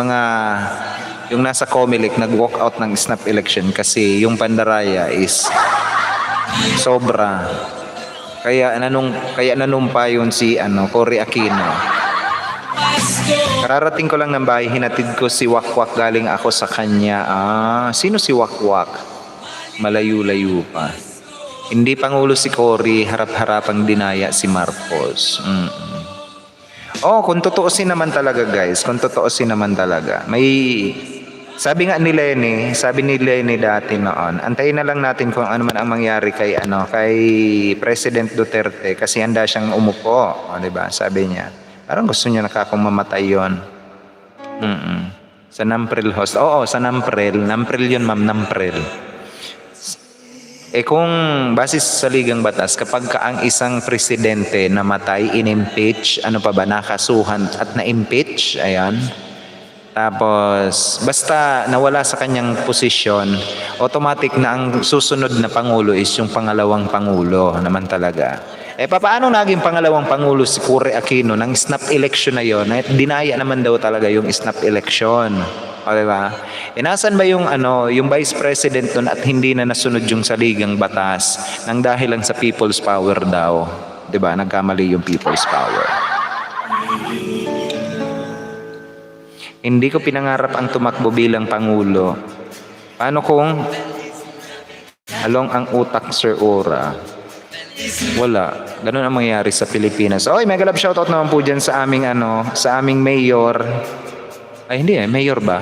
nasa Comelec nag-walk out ng snap election kasi yung Pandaraya is sobra. Kaya nanumpa yun si Cory Aquino. Kararating ko lang ng bahay, hinatid ko si Wakwak, galing ako sa kanya. Sino si Wakwak? Malayo-layo pa. Hindi Pangulo si Cory, harap-harapang dinaya si Marcos. Kung totoosin naman talaga guys, kung totoosin naman talaga, sabi ni Lenny dati noon, antayin na lang natin kung ano man ang mangyari kay President Duterte kasi handa siyang umupo, di ba? Sabi niya. Parang gusto niya mamatay 'yon. Sa Namprel host. Oo, sa Namprel yun, ma'am, Namprel. Kung basis sa ligang batas, kapag ang isang presidente namatay, in-impeach, nakasuhan at na-impeach, ayan. Tapos, basta nawala sa kanyang posisyon, automatic na ang susunod na Pangulo is yung pangalawang Pangulo naman talaga. Paano naging pangalawang Pangulo si Cory Aquino nang snap election na yon? Dinaya naman daw talaga yung snap election. Diba? Nasan ba yung Vice President nun at hindi na nasunod yung saligang batas nang dahil lang sa people's power daw? Diba? Nagkamali yung people's power. Hindi ko pinangarap ang tumakbo bilang Pangulo. Paano kung along ang utak, Sir Ora? Wala. Ganun ang mangyayari sa Pilipinas. Mega love shoutout naman po dyan sa aming mayor. Mayor ba?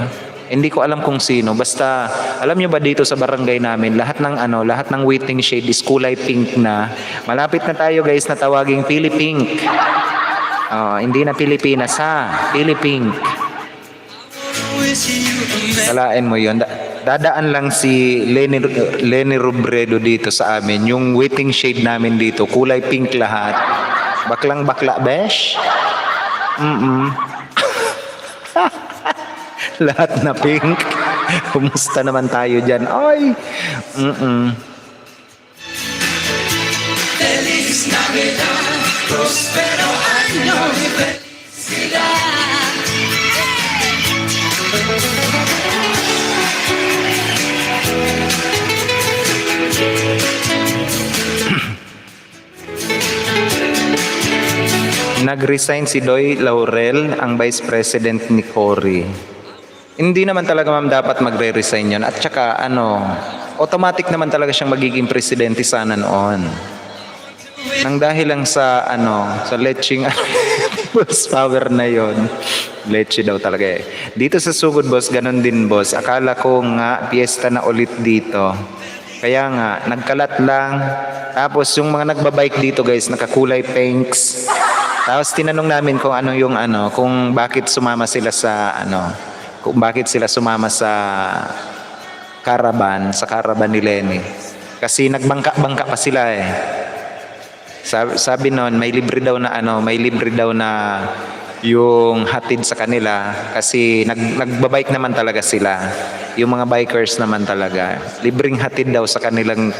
Hindi ko alam kung sino. Basta, alam nyo ba dito sa barangay namin, lahat ng waiting shade is kulay pink na. Malapit na tayo guys na tawaging Pilipink. Hindi na Pilipinas ha. Pilipink. Salain mo yun. Dadaan lang si Lenny Robredo dito sa amin. Yung waiting shade namin dito, kulay pink lahat. Baklang bakla, besh? Lahat na pink. Kumusta naman tayo dyan? Ay! Feliz Navidad, prospero año y felicidad. Nag-resign si Doy Laurel, ang Vice President ni Cory. Hindi naman talaga ma'am dapat magre-resign yun. At saka automatic naman talaga siyang magiging presidente sana noon. Nang dahil lang sa leching people's power na yon. Leche daw talaga Dito sa Sugod boss, ganun din boss. Akala ko nga piyesta na ulit dito. Kaya nga, nagkalat lang. Tapos yung mga nagbabike dito guys, nakakulay pinks. Tapos tinanong namin kung bakit sumama sila sa kung bakit sila sumama sa caravan ni Lenny. Kasi nagbangka-bangka pa sila Sabi noon, may libre daw na yung hatid sa kanila kasi nagbabike naman talaga sila. Yung mga bikers naman talaga. Libreng hatid daw sa kanilang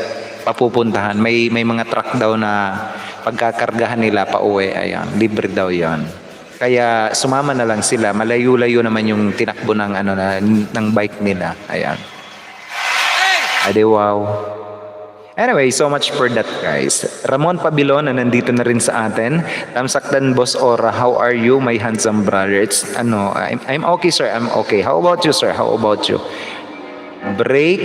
papupuntahan. May mga truck daw na pagkakargahan nila pa uwi. Ayan, libre daw 'yon. Kaya sumama na lang sila. Malayo-layo naman yung tinakbo ng bike nila. Ayan. Ade wow. Anyway, so much for that guys. Ramon Pabilon na nandito na rin sa atin. Tamsakdan Boss Ora, how are you my handsome brother? I'm okay sir, I'm okay. How about you sir? How about you? Break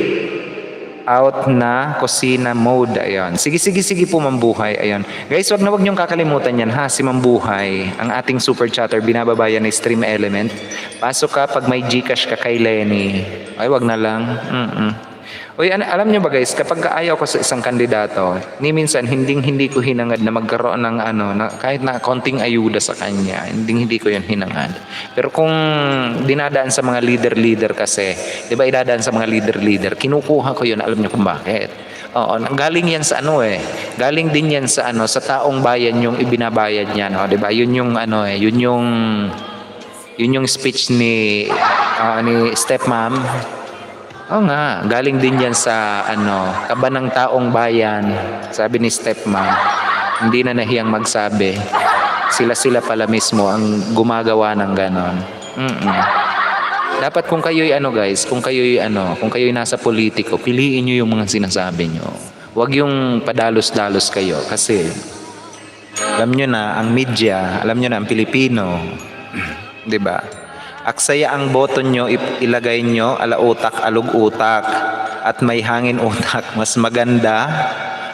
out na kusina mode. Ayan. Sige po Mambuhay. Ayan. Guys, wag niyong kakalimutan yan ha. Si Mambuhay, ang ating super chatter, binababa yan ng Stream Element. Pasok ka pag may Gcash ka kay Lenny. Ay, wag na lang. Uy, alam niyo ba guys, kapag ayaw ko sa isang kandidato, minsan hindi ko hinangad na magkaroon ng kahit na konting ayuda sa kanya. Hindi ko 'yon hinangad. Pero kung dinadaan sa mga leader kasi, 'di ba idadaan sa mga leader, kinukuha ko 'yon, alam niyo kung bakit. Oo, galing yan sa galing din yan sa sa taong bayan yung ibinabayad niya, no, 'di ba? Yun yung speech ni stepmom. Oo nga, galing din yan sa ano, kaba ng taong bayan. Sabi ni stepmom, hindi na nahiyang magsabi. Sila pala mismo ang gumagawa ng ganon. Mm-mm. Dapat kung kayo'y ano guys, kung kayo'y nasa politiko, piliin nyo yung mga sinasabi nyo. Huwag yung padalos-dalos kayo kasi alam nyo na ang media, alam nyo na ang Pilipino, 'di ba? Aksaya ang boto nyo, ilagay nyo ala utak, alog utak at may hangin utak. Mas maganda,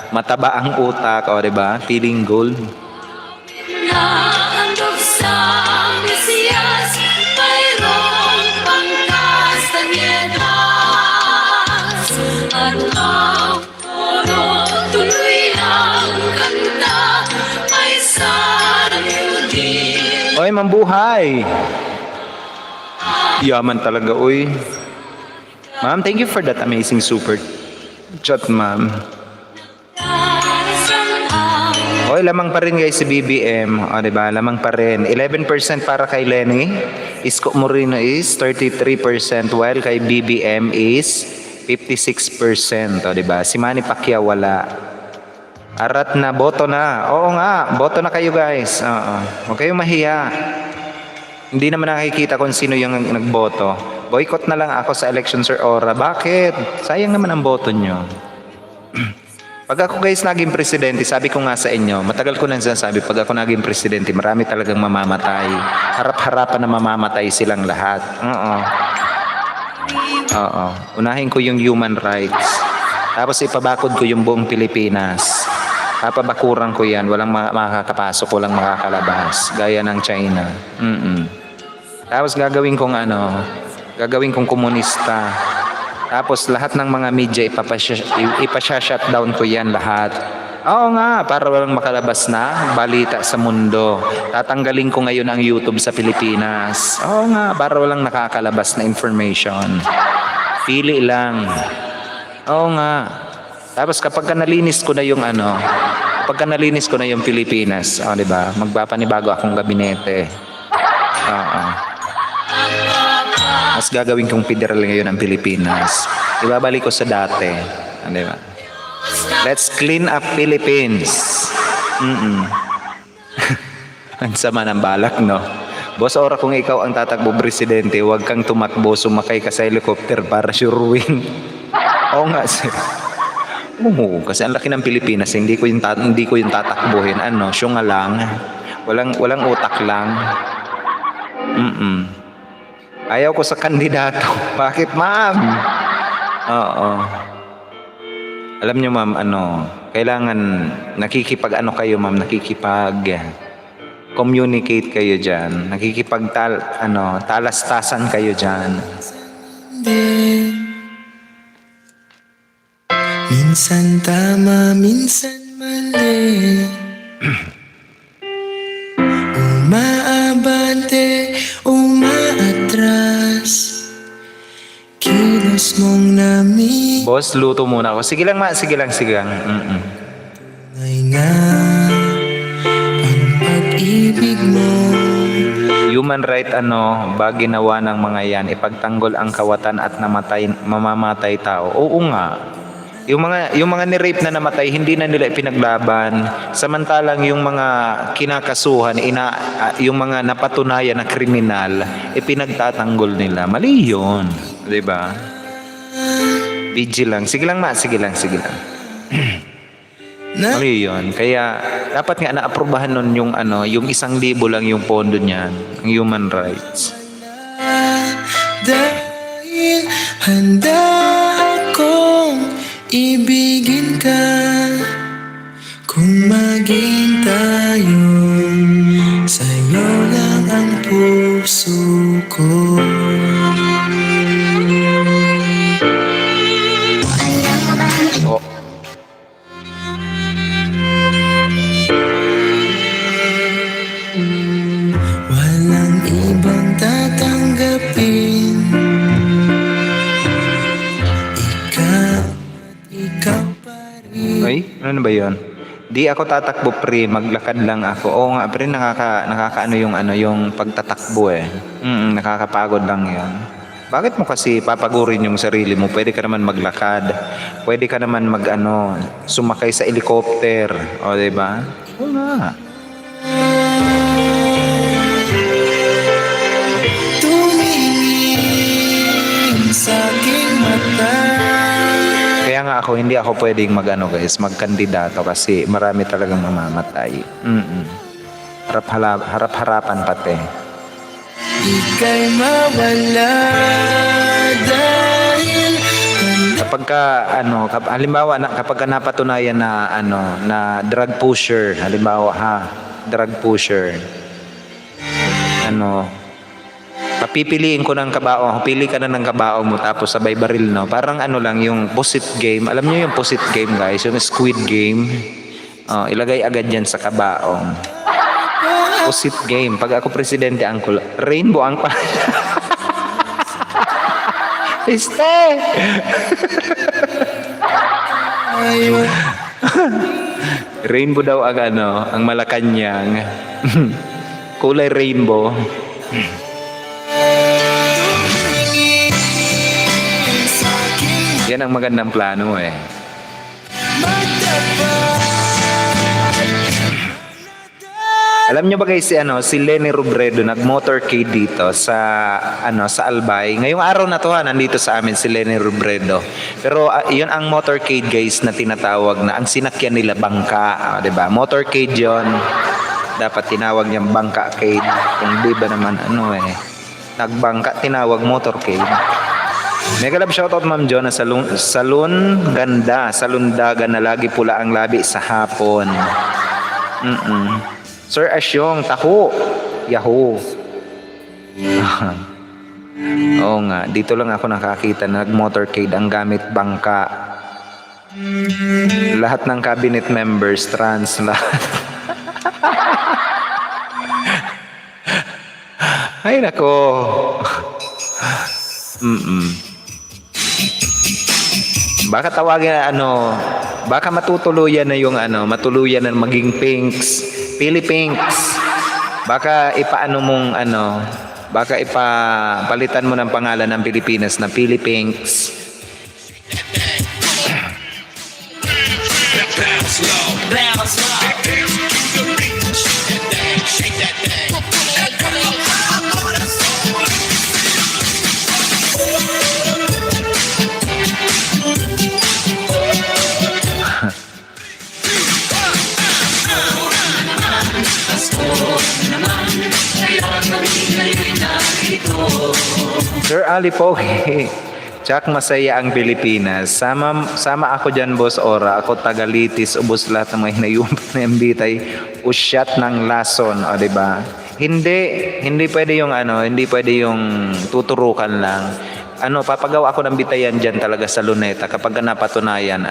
mataba ang utak, o 'di ba? Feeling gold. Naandog sa Visayas, mayroong pangkastanyedas. At ang toro, tuloy ang kanta, ay sarang Oy, mambuhay! Yaman talaga, uy. Ma'am, thank you for that amazing super chat, ma'am. Oy, lamang pa rin guys si BBM. O, diba? Lamang pa rin. 11% para kay Lenny. Isko Moreno is 33%, while kay BBM is 56%. O, diba? Si Manny Pacquiao wala. Arat na, boto na. Oo nga, boto na kayo guys. Oo. Huwag kayong mahiya. Hindi naman nakikita kung sino yung nagboto. Boycott na lang ako sa election, Sir Ora. Bakit? Sayang naman ang boto nyo. Pag ako guys naging presidente, sabi ko nga sa inyo, matagal ko nang sinasabi, pag ako naging presidente, marami talagang mamamatay. Harap-harapan na mamamatay silang lahat. Oo. Unahin ko yung human rights. Tapos ipabakod ko yung buong Pilipinas. Papabakuran ko yan, walang makakapasok, walang makakalabas. Gaya ng China. Tapos gagawin kong komunista. Tapos lahat ng mga media ipasya-shutdown ko yan lahat. Oo nga, para walang makalabas na balita sa mundo. Tatanggalin ko ngayon ang YouTube sa Pilipinas. Oo nga, para walang nakakalabas na information. Pili lang. Oo nga. Tapos kapag nalinis ko na yung Pilipinas, di ba? Magpapanibago akong gabinete. Oo. Mas gagawin kong federal ngayon ang Pilipinas. Ibabalik ko sa dati. Di ba? Let's clean up Philippines. Ang sama ng balak, no? Boss, ora kung ikaw ang tatakbo presidente, huwag kang tumakbo, sumakay ka sa helicopter para suruin. Oo nga, sir. Oo, kasi ang laki ng Pilipinas, hindi ko yung tatakbuhin. Syunga lang. Walang utak lang. Ayaw ko sa kandidato. Bakit, ma'am? Oo. Alam niyo, ma'am, kailangan kayo, ma'am, communicate kayo diyan. Talastasan kayo diyan. Minsan tama, minsan mali. Umaabante, umaatras. Kilos mong nami. Boss, luto muna ako. Sige lang, ma. Sige lang. Ay nga, ang pag-ibig mo. Human right, ba ginawa ng mga yan, ipagtanggol ang kawatan at mamamatay tao. Oo nga. Yung mga ni-rape na namatay, hindi na nila ipinaglaban. Samantalang yung mga kinakasuhan, yung mga napatunayan na kriminal, ipinagtatanggol nila. Mali yun. Diba? Vigil lang. Sige lang, ma. Sige lang. Mali yun. Kaya, dapat nga naaprubahan nun yung 1,000 lang yung pondo niyan. Ang human rights. Dahil handa akong ibigin ka kung maging tayo, sa'yo lang ang puso ko. Oh. Walang ibang tatanggapin. Ikaw pa rin. Ay, ano ba yun? Di ako tatakbo, pre, maglakad lang ako. Oo nga, pre, nakakaano yung pagtatakbo eh. Nakakapagod lang yun. Bakit mo kasi papagurin yung sarili mo? Pwede ka naman maglakad. Pwede ka naman sumakay sa helicopter. O, di ba? Oo nga. Tumingin sa aking mata. Kaya nga ako, hindi ako pwedeng magkandidato kasi marami talagang mamamatay. Harap-harapan pati. Ika'y mawala dahil halimbawa kapag ka napatunayan na drug pusher, halimbawa drug pusher. Papipiliin ko ng kabao, pili ka na ng kabao mo tapos sabay baril, no? Parang lang yung pusit game. Alam niyo yung pusit game, guys, yung Squid Game. Ilagay agad yan sa kabaong. Pusit game. Pag ako presidente, angkol, rainbow ang pa. Piste! Rainbow daw ang Malacanang. Kulay rainbow. Yan ang magandang plano eh. Alam niyo ba guys si Leni Robredo nag-motorcade dito sa Albay. Ngayong araw na to nandito sa amin si Leni Robredo. Pero yun ang motorcade guys na tinatawag na ang sinakyan nila bangka, 'di ba? Motorcade 'yon. Dapat tinawag niyang bangka-cade. Kung di ba naman nagbangka tinawag motorcade. Mega love shoutout Ma'am John na salon ganda, salundagan na lagi pula ang labi sa hapon. Sir Asyong, taho. Yahoo. Oo nga, dito lang ako nakakita na nag-motorcade ang gamit bangka. Lahat ng cabinet members, trans, lahat. Ay, nako. Baka tawagin baka matutuluyan na yung matuluyan na maging pinks. Philippines. Baka baka ipapalitan mo ng pangalan ng Pilipinas na Philippines. Sir Ali Pogi, Jack masaya ang Pilipinas. Sama ako dyan, Boss Ora. Ako tagalitis, ubos lahat ng mga hinayupan na mbitay, usyat ng lason, o diba? Hindi pwede yung tuturukan lang. Papagawa ako ng bitayan dyan talaga sa Luneta. Kapag napatunayan,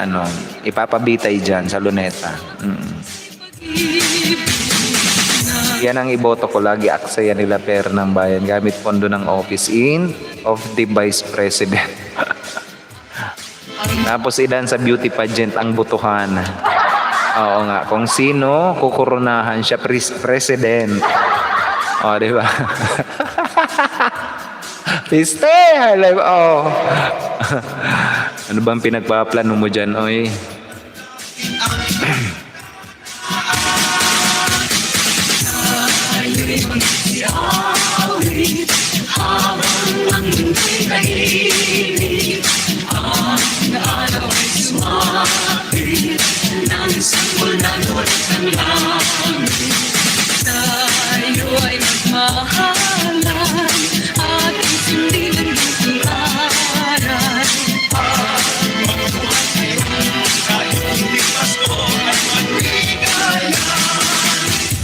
ipapabitay dyan sa Luneta. Yan ang iboto ko lagi, aksaya nila pera ng bayan gamit pondo ng office of the Vice President. Tapos ilan sa beauty pageant ang butuhan. Oo nga, kung sino kukurunahan siya president. O, di ba? Piste! Ano bang pinagpaplano mo dyan, oy? Tayo ay magmahalan at hindi lang aral.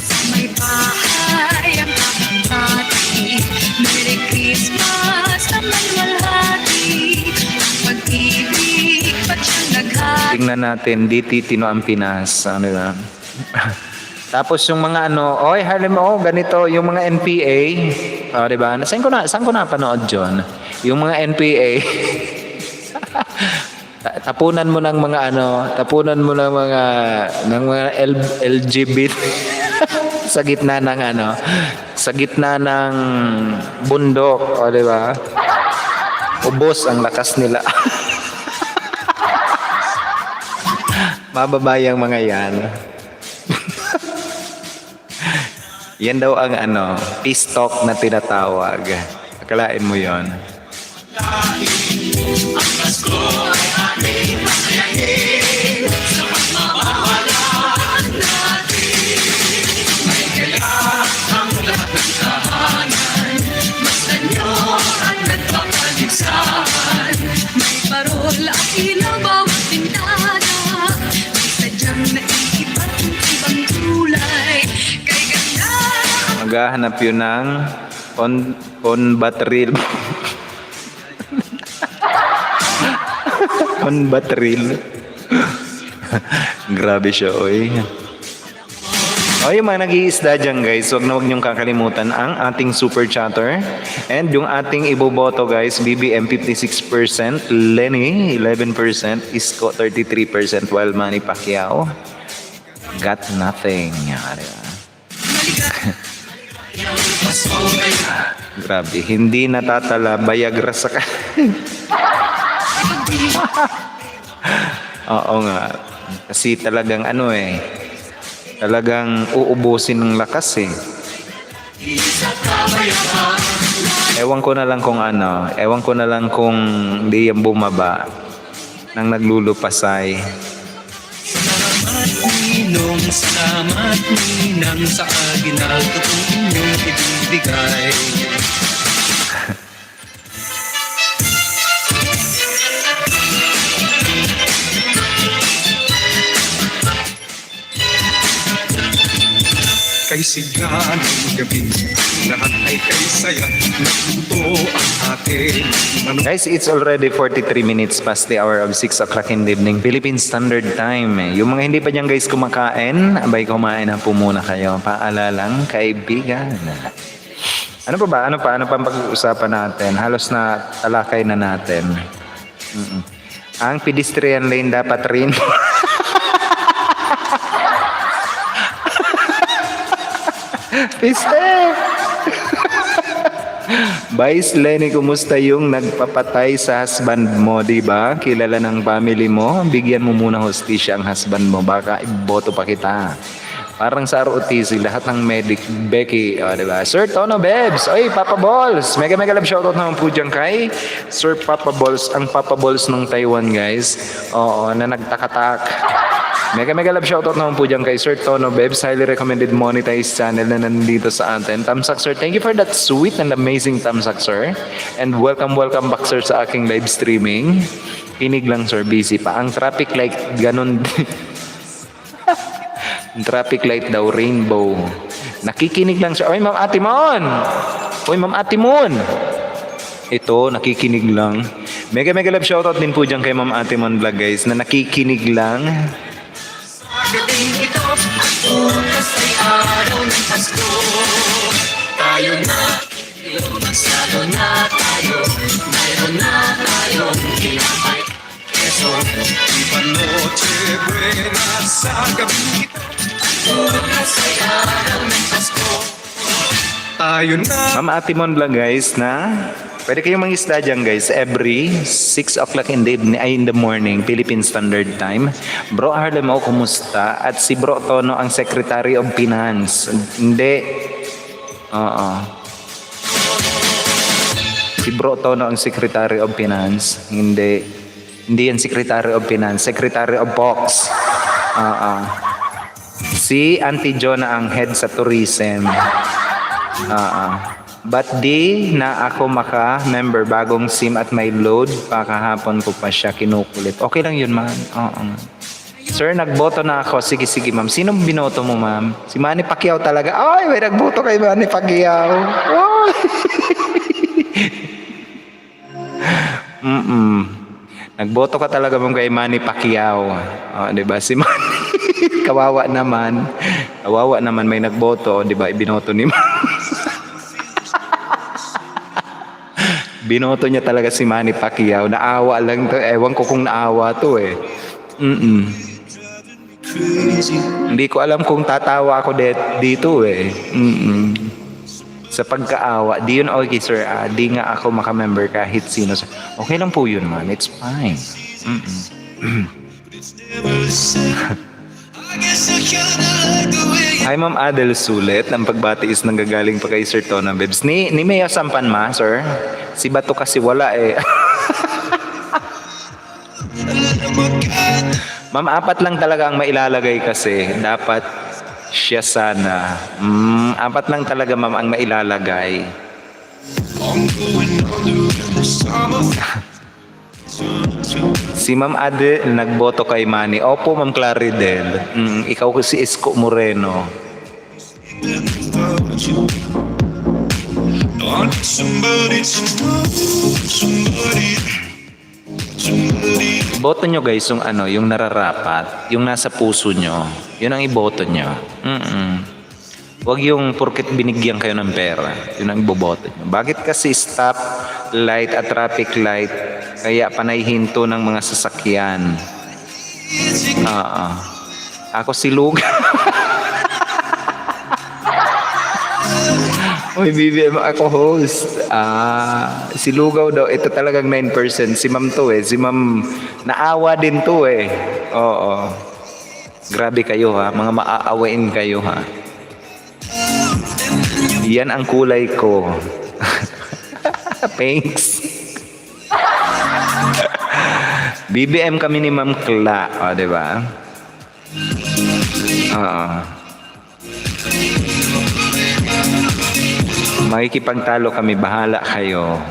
Sa may bahay ang aking bati, Merry Christmas naman walhati. Pag-ibig ba't siyang naghati? Tingnan natin, di titino ang Pinas. Ano ba? Tapos yung mga oy Harlem, ganito, yung mga NPA, di ba? Saan ko napanood John? Yung mga NPA, tapunan mo ng mga LGBT sa gitna ng bundok, di ba? Ubos ang lakas nila. Mababayang mga yan. Yan daw ang peace talk na tinatawag. Akalain mo yon. Ang Pasko ay ating masayahin sa pagmamahalan natin. May kailangang lahat ng tahanan, masdan nyo at nagpapaligsahan. May parol at ilaw bawat bintana, may sadyang naiiba't ibang kulay. Kay ganda Maghahanap yun ng on batril. On batril. Grabe siya, oy. O yung mga nag-iisda dyan guys, wag niyong kakalimutan ang ating super chatter. And yung ating iboboto guys, BBM 56%, Lenny 11%, Isko 33%, while Manny Pacquiao got nothing. Grabe, hindi natatala, Viagra sa Oo nga. Kasi talagang talagang uubusin ng lakas eh. Ewan ko na lang kung di yan bumaba nang naglulupasay. Salamat Ninong, salamat Ninang sa aginal totoong inyong ibibigay. Kay sigla ng gabi, lahat ay kay saya, natuto ang ating Guys, it's already 43 minutes past the hour of 6 o'clock in the evening, Philippine Standard Time. Yung mga hindi pa dyan guys kumakain, abay kumain na po muna kayo. Paalalang kaibigan. Ano pa ba? Ano pa ang pag-uusapan natin? Halos na talakay na natin. Ang pedestrian lane dapat rin. Piste! Vice Lenny, kumusta yung nagpapatay sa husband mo, di ba? Kilala ng family mo, bigyan mo muna hostisya ang husband mo, baka iboto pa kita. Parang sa ROTC, lahat ng medic, Becky, di ba? Sir Tono Bebs, oy, Papa Balls, mega love shoutout naman po dyan kay Sir Papa Balls, ang Papa Balls ng Taiwan guys, oo, na nagtakatak. Mega love shoutout naman po dyan kay Sir Tono Bebs, highly recommended monetized channel na nandito sa atin. Tamsak sir, thank you for that sweet and amazing tamsak sir. And welcome back sir sa aking live streaming. Kinig lang sir, busy pa. Ang traffic light, ganun. Traffic light daw, rainbow. Nakikinig lang sir. Oy, Ma'am Atimon! Oy, Ma'am Atimon! Ito, nakikinig lang. Mega love shoutout din po dyan kay Ma'am Atimon Vlog guys, na nakikinig lang. gating ito at oras ay araw ng Pasko. Tayo na, magsalo na tayo, mayroon na tayong tinapay. Keso, Noche buena sa gabi ito. oras ay araw ng Pasko. Tayo na. Ma'am Atimon Vlog guys, na pwede kayong mangisda dyan guys every 6 o'clock in the morning, Philippine Standard Time. Bro Harlem, kumusta? At si Bro Tono ang Secretary of Finance. Hindi. Oo. Si Bro Tono ang Secretary of Finance. Hindi. Hindi yan Secretary of Finance. Secretary of Box. Oo. Si Auntie Jonah ang head sa tourism. But di na ako maka-member, bagong SIM at may load pa kahapon ko pa siya kinukulit. Okay lang yun, ma'am. Oo. Sir, nagboto na ako. Sige, ma'am. Sinong binoto mo, ma'am? Si Manny Pacquiao talaga. Ay, may nagboto kay Manny Pacquiao. Ay. Nagboto ka talaga mong kay Manny Pacquiao. Oh, 'di ba? Si Manny kawawa naman. Kawawa naman may nagboto, 'di ba? Ibinoto ni Binoto niya talaga si Manny Pacquiao. Naawa lang to. Ewan ko kung naawa to eh. Hindi ko alam kung tatawa ako dito eh. Sa pagkaawa, di yun okay sir, di nga ako makamember kahit sino. Okay lang po yun ma'am, it's fine. never the same. I guess I kinda like the way you Hi Ma'am Adel Sulit, ang pagbati is nanggagaling pa kay Sir Tona Bebs. Ni Mayo Sampan ma, sir? Si Bato kasi wala eh. let my God. Ma'am, 4 lang talaga ang mailalagay kasi. Dapat siya sana. 4 lang talaga ma'am ang mailalagay. I'm going under in the summer. Si Ma'am Adel nagboto kay Manny. Opo Ma'am Claridel. Ikaw ko si Isko Moreno. I need somebody to know, somebody. Boto nyo guys yung ano, yung nararapat, yung nasa puso nyo. Yun ang iboto nyo. Huwag yung porket binigyan kayo ng pera. Yun ang iboboto nyo. Bakit kasi stop light at traffic light kaya panay hinto ng mga sasakyan? Ako si Luga. Uy, BBM ako host. Si Lugaw daw, ito talagang 9%. Si Ma'am to eh. Si Ma'am, naawa din to eh. Oo. Grabe kayo ha. Mga maaawain kayo ha. Yan ang kulay ko. Thanks. BBM kami ni Ma'am Kla. O, diba? Oo. Makikipagtalo kami, bahala kayo.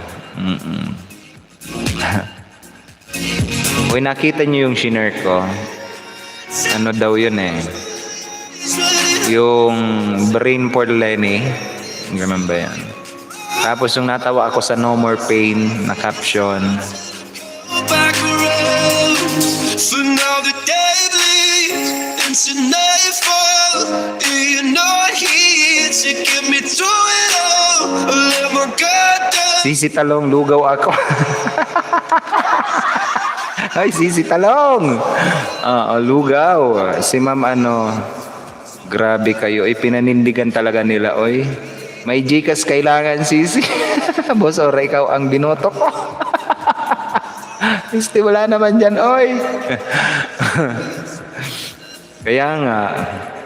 Uy, nakita niyo yung shiner ko? Ano daw yun eh? Yung brain for Lenny. Ganun ba yan? Tapos yung natawa ako sa No More Pain na caption. Back around. So now the day bleeds into nightfall. You're not here to get me through it all. Let my guard down. Sisi Talong, lugaw ako. Ay, Sisi Talong. Lugaw. Si Ma'am ano, grabe kayo. Pinanindigan talaga nila, oy. May Gcash kailangan, Sisi. Boss, ora ikaw ang binoto ko. Misti, wala naman dyan, oy. Kaya nga,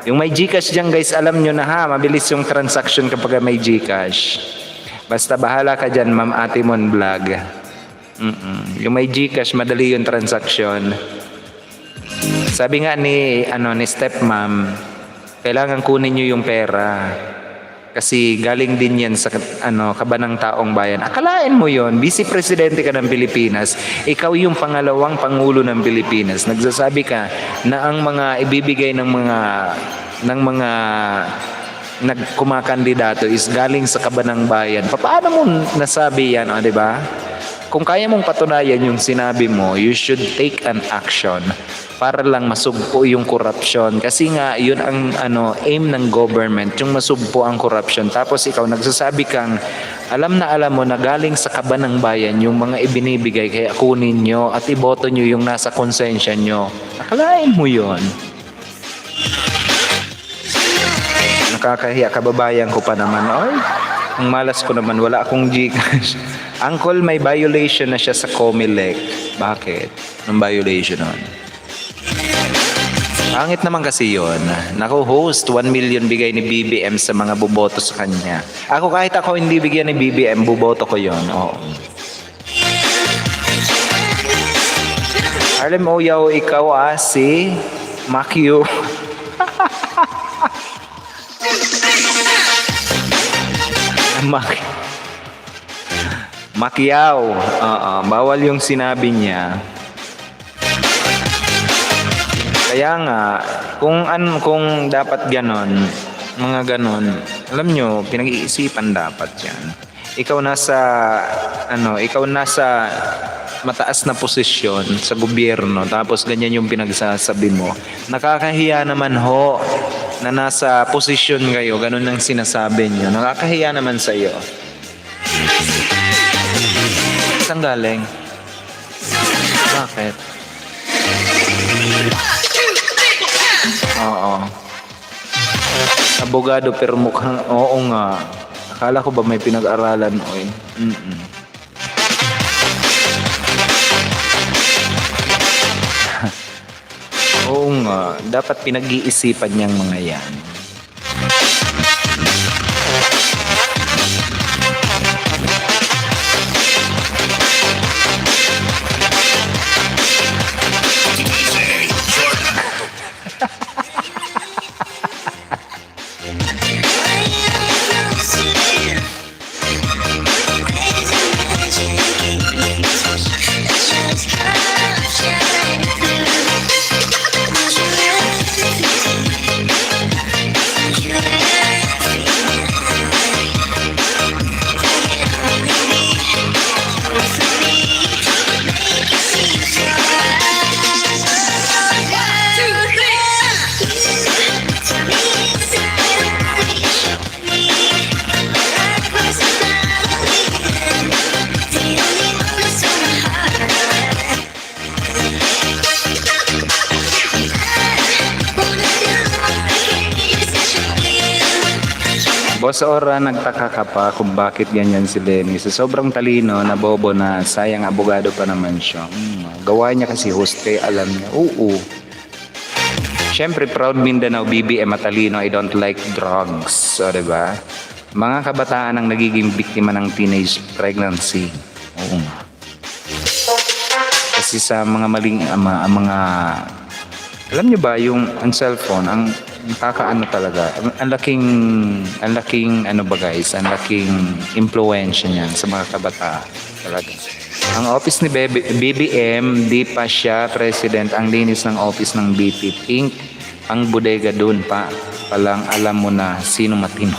yung may Gcash dyan guys, alam nyo na ha, mabilis yung transaction kapag may Gcash. Basta bahala ka dyan, Ma'am Ate Mon Vlog. Yung may Gcash, madali yung transaction. Sabi nga ni stepmom, kailangan kunin nyo yung pera. Kasi galing din yan sa kabanang taong bayan. Akalain mo yon, Vice Presidente ka ng Pilipinas, ikaw yung pangalawang Pangulo ng Pilipinas. Nagsasabi ka na ang mga ibibigay ng mga nagkumakandidato is galing sa kabanang bayan. Paano mo nasabi yan, di ba? Kung kaya mong patunayan yung sinabi mo, you should take an action para lang masugpo yung corruption. Kasi nga, yun ang aim ng government, yung masugpo ang corruption. Tapos ikaw nagsasabi kang, alam mo na galing sa kabanang bayan yung mga ibinibigay, kaya kunin nyo at iboto nyo yung nasa konsensya nyo. Akalain mo yun. Nakakahiya, kababayan ko pa naman. Ay, ang malas ko naman, wala akong Gcash. Uncle, may violation na siya sa Comelec. Bakit? Anong violation nun? Pangit naman kasi yun. Naku, host, 1 million bigay ni BBM sa mga buboto sa kanya. Kahit ako hindi bigyan ni BBM, buboto ko yun. Oo. Harlem Oyaw, ikaw si Makyo. Macquiao. Bawal yung sinabi niya. Kaya nga, kung dapat ganon, mga ganon, alam nyo, pinag-iisipan dapat yan. Ikaw nasa mataas na posisyon sa gobyerno, tapos ganyan yung pinagsasabi mo. Nakakahiya naman ho na nasa posisyon kayo, ganon ang sinasabi nyo. Nakakahiya naman sa iyo. Saan galing? Bakit? Oo. Abogado pero mukhang, oo nga. Akala ko ba may pinag-aralan, oy? Oo nga, dapat pinag-iisipan niyang mga yan. Boss Ora, nagtaka ka pa kung bakit ganyan si Lenny. Sa sobrang talino na bobo na sayang abogado pa naman siya. Gawa niya kasi hoste, alam niya. Oo. Siyempre, proud Mindanao, BBM matalino, I don't like drugs. O, diba? Mga kabataan ang nagiging biktima ng teenage pregnancy. Oo nga. Kasi sa mga maling mga alam niyo ba yung ang cellphone, ang nakakaano talaga, ang laking ano ba guys, ang laking impluwensya niyan sa mga kabataan talaga. Ang office ni BBM, di pa siya president, ang linis ng office ng BP, pink ang bodega doon pa. Palang alam mo na sino matino.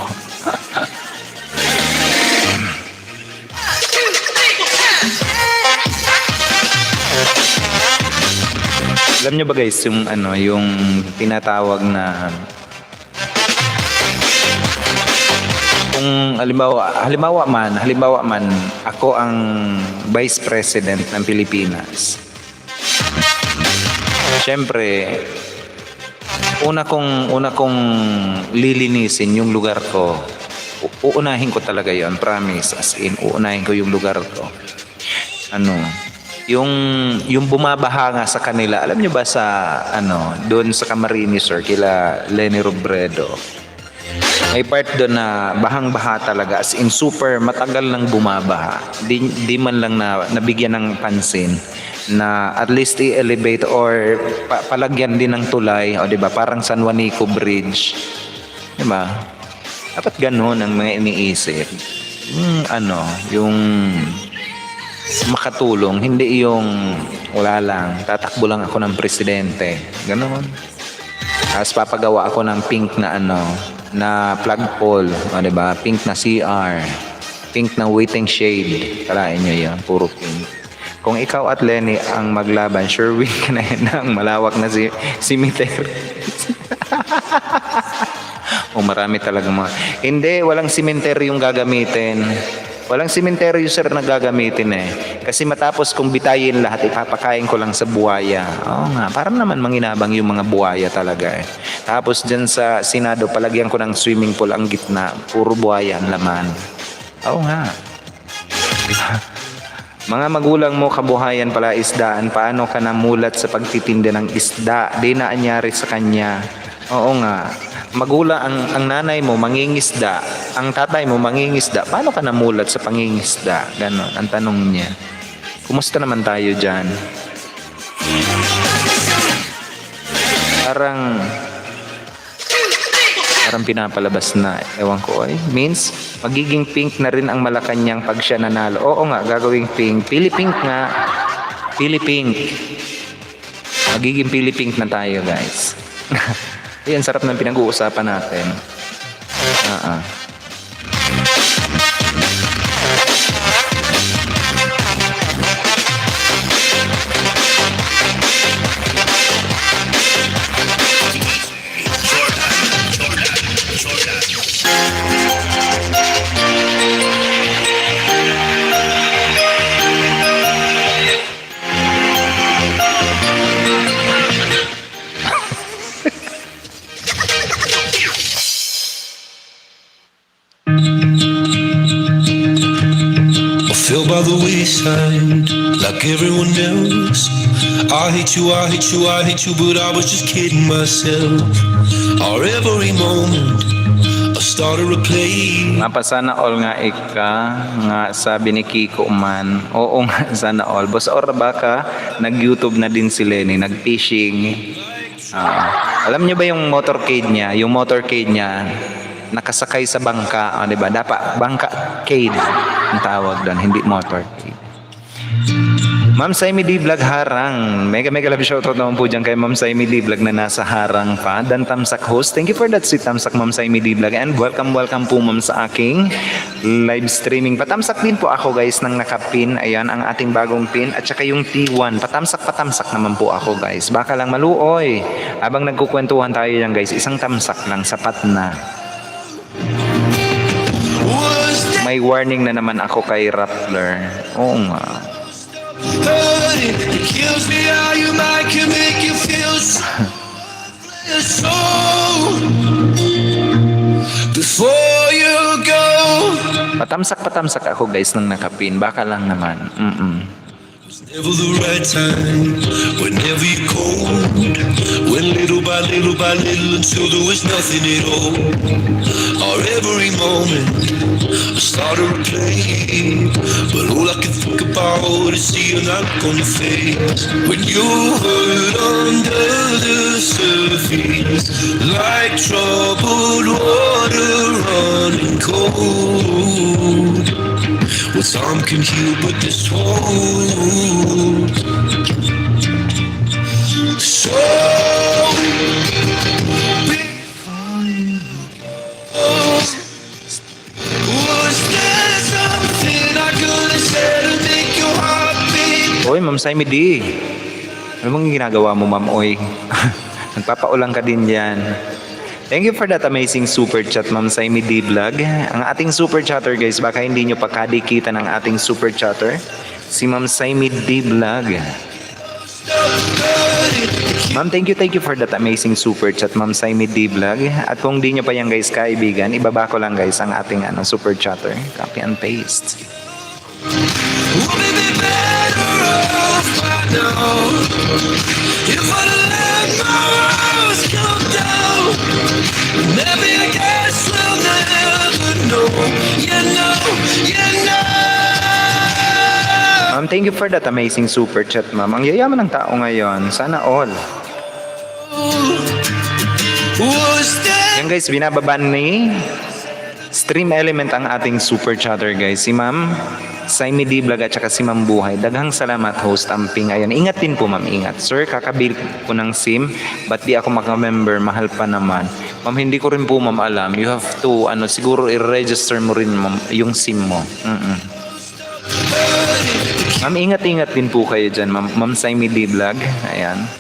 Alam niyo ba guys, yung ano, yung tinatawag na kung halimbawa man ako ang Vice President ng Pilipinas. Siyempre, una kong lilinisin yung lugar ko. Uunahin ko talaga 'yon, promise, as in uunahin ko yung lugar ko. Ano, yung bumabaha nga sa kanila, alam niyo ba sa ano, doon sa Camarines Sur kila Lenny Robredo, may part doon na bahang-baha talaga, as in super matagal nang bumabaha, di man lang na nabigyan ng pansin na at least i-elevate or palagyan din ng tulay, o di ba, parang San Juanico Bridge, di ba? Dapat ganoon ang mga iniisip, yung makatulong, hindi yung wala lang, tatakbo lang ako ng presidente, ganoon. Tapos papagawa ako ng pink na na flagpole, o diba? Pink na CR, pink na waiting shade, kalain nyo yan, puro pink. Kung ikaw at Lenny ang maglaban, sure win ka na yun ang malawak na cemetery. O marami talaga mga, hindi, walang cemetery yung gagamitin. Walang sementeryo sir na gagamitin eh. Kasi matapos kong bitayin lahat, ipapakain ko lang sa buwaya. Oo nga, parang naman manginabang yung mga buwaya talaga eh. Tapos dyan sa Senado, palagyan ko ng swimming pool ang gitna. Puro buwaya ang laman. Oo nga. Mga magulang mo, kabuhayan pala isdaan. Paano ka namulat sa pagtitinda ng isda? Di na anyari sa kanya. Oo nga. Magulang, ang nanay mo mangingisda, ang tatay mo mangingisda, paano ka namulat sa pangingisda? Ganon, ang tanong niya. Kumusta naman tayo dyan? Parang pinapalabas na, ewan ko ay. Means, magiging pink na rin ang Malacanang pag siya nanalo. Oo nga, gagawing pink. Pili pink nga. Pili pink. Magiging pili pink na tayo guys. Yan, sarap ng pinag-uusapan natin. by the wayside like everyone else. I hate you, I hate you, I hate you, but I was just kidding myself. Our every moment I started a play. Mapa sana all nga ika nga sabi ni Kiko man. Oo nga sana all. Boss or baka nag-YouTube na din si Lenny, nag-fishing. Alam niyo ba yung motorcade niya? Yung motorcade niya nakasakay sa bangka, di ba? Dapat bangka-cade ang tawag doon, hindi motorcade. Ma'am Saimi D Vlog Harang. Mega love shoutout naman po dyan kay Ma'am Saimi D Vlog na nasa Harang pa. Dan Tamsak host. Thank you for that sweet Tamsak Ma'am Saimi D Vlog. And welcome po ma'am sa aking live streaming. Patamsak din po ako guys ng nakapin. Ayan ang ating bagong pin. At saka yung T1. Patamsak naman po ako guys. Baka lang maluoy. Habang nagkukwentuhan tayo yan guys, isang tamsak lang sapat na. May warning na naman ako kay Rappler. Oo nga. Hurting, it kills me how your mind can make you feel so. Before you go, Patamsak ako guys ng nakapin. Baka lang naman. never the right time. Whenever you're cold, when little by little until there was nothing at all. Or every moment I started to play, but all I can think about is seeing that look on your face when you hurt under the surface, like troubled water running cold. Well, time can heal, but this won't. So was there something I could have said to make your heart beat? Oy, Ma'am Saimi D. Ano mong ginagawa mo, Ma'am Oy? Nagpapaulang ka din yan. Thank you for that amazing super chat, Ma'am Saimi D Vlog. Ang ating super chatter guys, baka hindi nyo pa kadikita ng ating super chatter. Si Ma'am Saimi D Vlog. Ma'am, thank you for that amazing super chat, Ma'am Saimi D Vlog. At kung di nyo pa yan guys kaibigan, ibaba ko lang guys ang ating super chatter. Copy and paste. Would it be better off by now if I let my walls come down? Maybe I guess we'll never know. You know. Ma'am, thank you for that amazing super chat, ma'am. Ang yayaman ng tao ngayon. Sana all. Was there Yan guys, binababa ni Stream Element ang ating super chatter guys. Si Ma'am Saimi D Vlog at saka si Ma'am Buhay. Daghang salamat host Amping. Ayan, ingat din po ma'am, ingat. Sir, kakabil ko ng SIM. Ba't di ako makamember? Mahal pa naman. Ma'am, hindi ko rin po ma'am alam. You have to, siguro i-register mo rin ma'am, yung SIM mo. Ma'am, ingat-ingat din po kayo dyan, ma'am. Ma'am Saimi D Vlog. Ayan.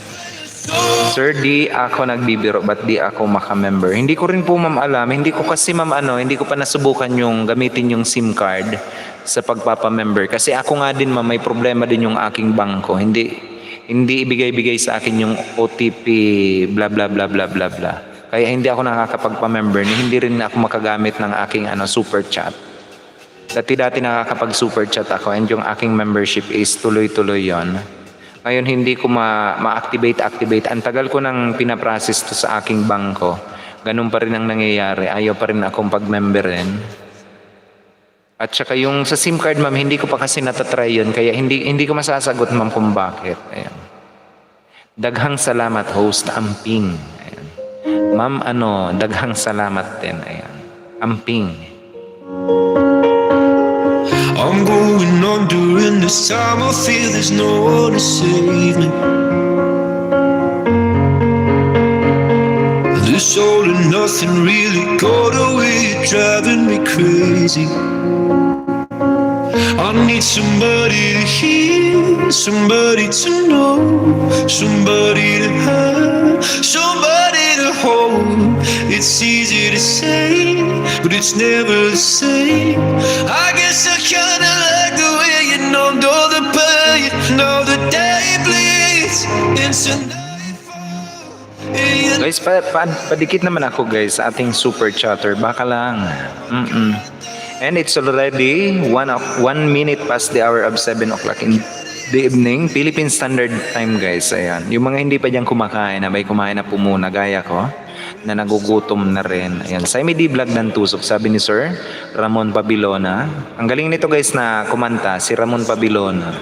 Sir, di ako nagbibiro, ba't di ako makamember? Hindi ko rin po ma'am alam. Hindi ko kasi ma'am hindi ko pa nasubukan yung gamitin yung SIM card sa pagpapamember. Kasi ako nga din ma'am, may problema din yung aking bangko. Hindi ibigay-bigay sa akin yung OTP, bla bla bla bla bla bla. Kaya hindi ako nakakapagpamember. Hindi rin ako makagamit ng aking super chat. Dati nakakapag super chat ako and yung aking membership is tuloy-tuloy yon. Ngayon hindi ko ma-activate. Ang tagal ko nang pinaprocess to sa aking bangko. Ganun pa rin ang nangyayari. Ayaw pa rin akong pag-memberin. At saka yung sa SIM card ma'am, hindi ko pa kasi natatry yun. Kaya hindi ko masasagot ma'am kung bakit. Ayan. Daghang salamat host Amping. Ayan. Ma'am daghang salamat din. Ayan. Amping. I'm going on during this time. I feel there's no one to save me. This all and nothing really got away, driving me crazy. I need somebody to hear, somebody to know, somebody to have, somebody to hold. It's easy to say, but it's never the same. I guess I kinda like the way you numbed all the pain. Now the day bleeds into nightfall. Guys, padikit naman ako guys sa ating super chatter. Baka lang. And it's already 1 minute past the hour of 7 o'clock in the evening, Philippine Standard Time, guys. Ayan. Yung mga hindi pa dyan kumakain, abay kumain na po muna, gaya ko, na nagugutom na rin. Ayan. Sa MD Vlog ng Tusok, sabi ni Sir Ramon Pabilona. Ang galing nito, guys, na kumanta, si Ramon Pabilona.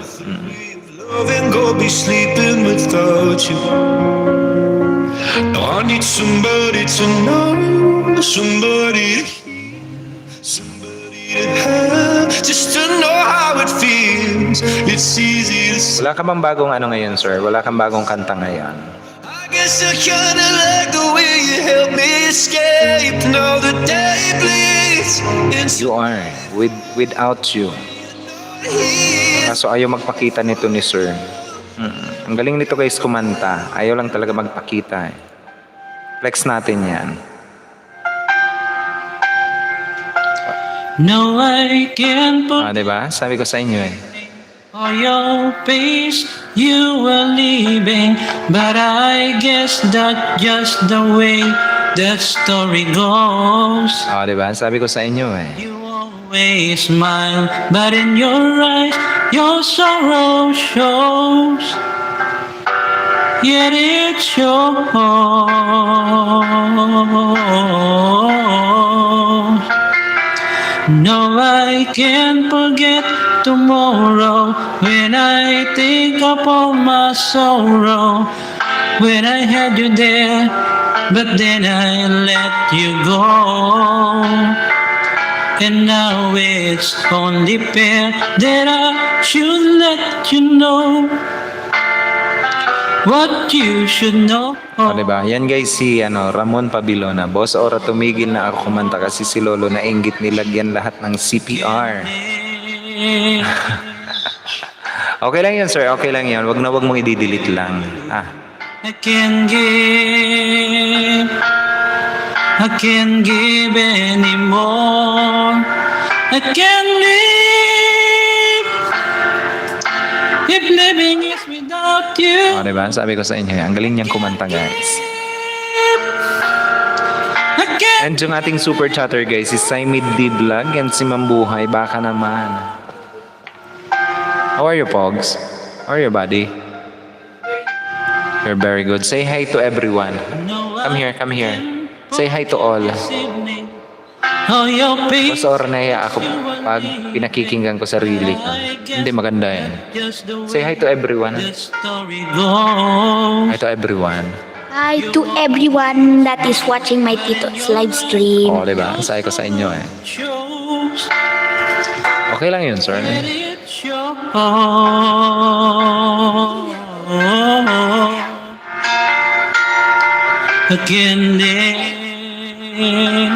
Love and go be sleeping without you. Now I need somebody to know, somebody to hear, somebody to have, just to know how it feels. It's easy to say. Wala ka bang bagong ano ngayon, Sir? Wala kang bagong kanta ngayon? I guess I kinda like the way you help me escape. Now the day bleeds into You are. Without you. here. Kaso ayaw magpakita nito ni Sir. Ang galing nito, guys, kumanta. Ayaw lang talaga magpakita. Flex natin yan. No, I can't put Diba? Sabi ko sa inyo eh. all your face you were leaving, but I guess that just the way the story goes. Diba? Sabi ko sa inyo eh. You always smile, but in your eyes your sorrow shows. Yet it shows. No, I can't forget tomorrow when I think of all my sorrow. When I had you there, but then I let you go. And now it's only fair that I should let you know what you should know. Diba? Yan, guys, si Ramon Pabilona. Boss Ora, tumigil na ako kumanta kasi si Lolo na inggit nilagyan lahat ng CPR. Okay lang yun, Sir. Okay lang yun. Wag mong i-delete lang. I can't give anymore. I can't live if living is without you. Diba? Sabi ko sa inyo, ang galing niyang kumanta, guys. I can't. And yung ating super chatter, guys, is Simid D Vlog and si Mambuhay. Baka naman. How are you, Pogs? How are you, buddy? You're very good. Say hi to everyone. Come here, come here. Say hi to all. Oh, your Boss Ora, nahiya ako pag pinakikinggan ko sarili ko. Hindi maganda yan. Say hi to everyone. Hi to everyone. Hi to everyone that is watching my Tito's live stream. Diba? Sabi ko sa inyo eh. Okay lang yun, sir.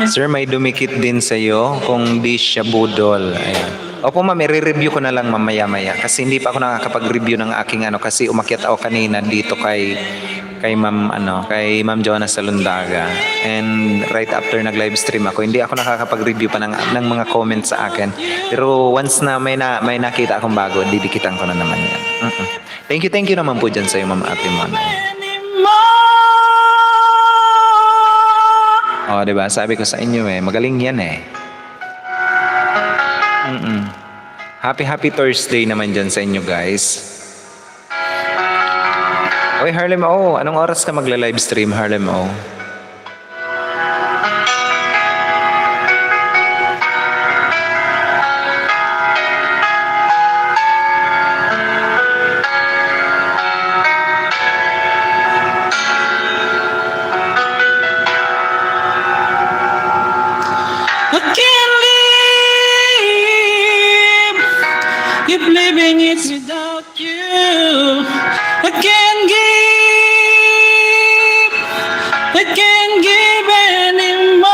Sir, may dumikit din sa'yo kung di siya budol. Ayan. Opo, ma'am, i-review ko na lang mamaya-maya kasi hindi pa ako nakakapag-review ng aking kasi umakyat ako kanina dito kay Ma'am Joanna Salundaga. And right after nag-live stream ako, hindi ako nakakapag-review pa ng mga comments sa akin. Pero once na may nakita akong bago, didikitan ko na naman yan. Thank you naman po dyan sa'yo, Ma'am Ate Mon. Diba? Sabi ko sa inyo eh, magaling yan eh. Happy Thursday naman dyan sa inyo, guys. Oy, Harlem O, anong oras ka magla-live stream, Harlem O? I can't live if living is without you. I can't give anymore.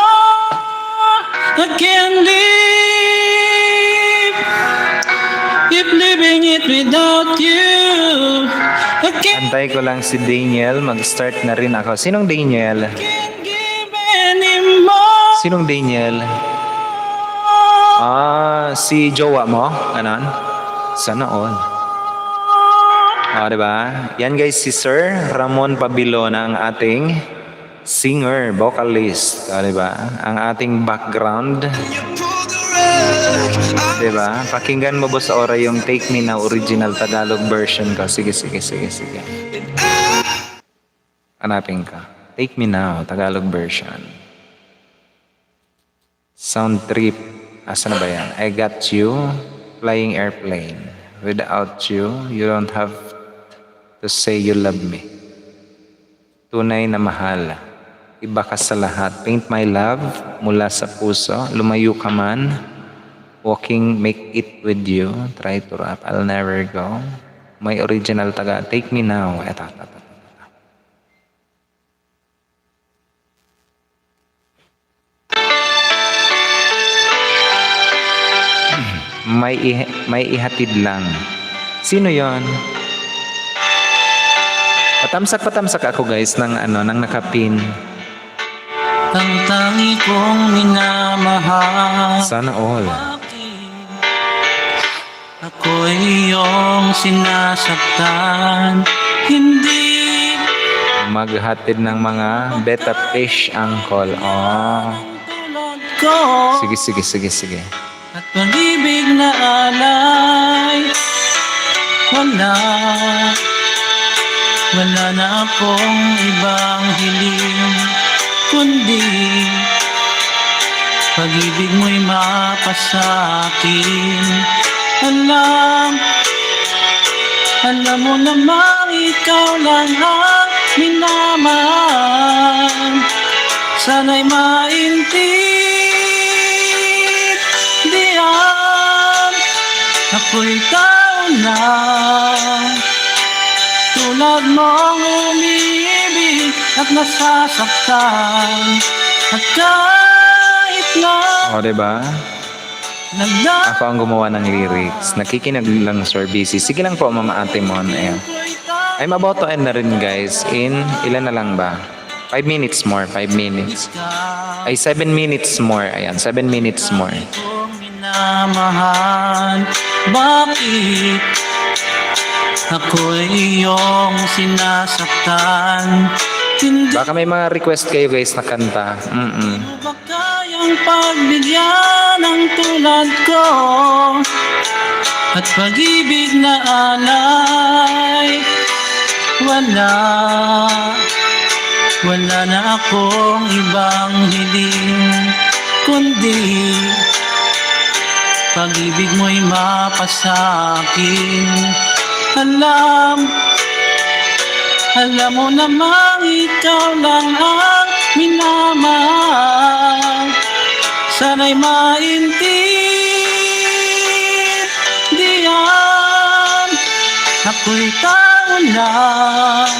I can't live if living it without you. I can't Antay ko lang si Daniel, mag-start na rin ako. Sinong Daniel? give anymore. Sinong Daniel? Si jowa mo? Ganon? Sana all. Diba? Yan, guys, si Sir Ramon Pabilona, ang ating singer, vocalist. Diba? Ang ating background. You pull the rug back. Diba? Pakinggan mo boss Ora yung Take Me Now original Tagalog version ko. Sige. Hanapin ka. Take Me Now, Tagalog version. Sound trip. Asa na ba yan? I got you, flying airplane. Without you, you don't have to say you love me. Tunay na mahal. Iba ka sa lahat. Paint my love mula sa puso. Lumayo ka man. Walking, make it with you. Try to rap. I'll never go. May original taga. Take Me Now. Eto. May ihatid lang. Sino yon? Patamsak ako guys ng nakapin. Ang tangi kong minamahal. Sana all. Ako'y iyong sinasaktan. Hindi Maghatid ng mga beta fish uncle. Oh. tulad ko. Sige. At pag-ibig na alay. Wala na akong ibang hiling, kundi pag-ibig mo'y mapasakin. Alam mo namang ikaw lang ang minamahal. Sana'y maintindihan, ako'y tao lang, tulad mong umiibig at nasasaktan. At kahit na O, diba? nagdaan Ako ang gumawa ng lyrics. Nakikinig lang Sir BC. Sige lang po, Mama Ate Mon. Ayan. I'm about to end na rin guys. In, ilan na lang ba? 5 minutes more. 5 minutes. Ay, 7 minutes more. Ayan, 7 minutes more. kong minamahal. Bakit ako'y iyong sinasaktan? Hindi Baka may mga request kayo guys na kanta. mo ba kayang pagbigyan ng tulad ko? At pag-ibig na alay. Wala na akong ibang hiling, kundi pag-ibig mo'y mapasakin. Alam mo namang ikaw lang ang minamahal. Sana'y maintindihan, ako'y tao lang,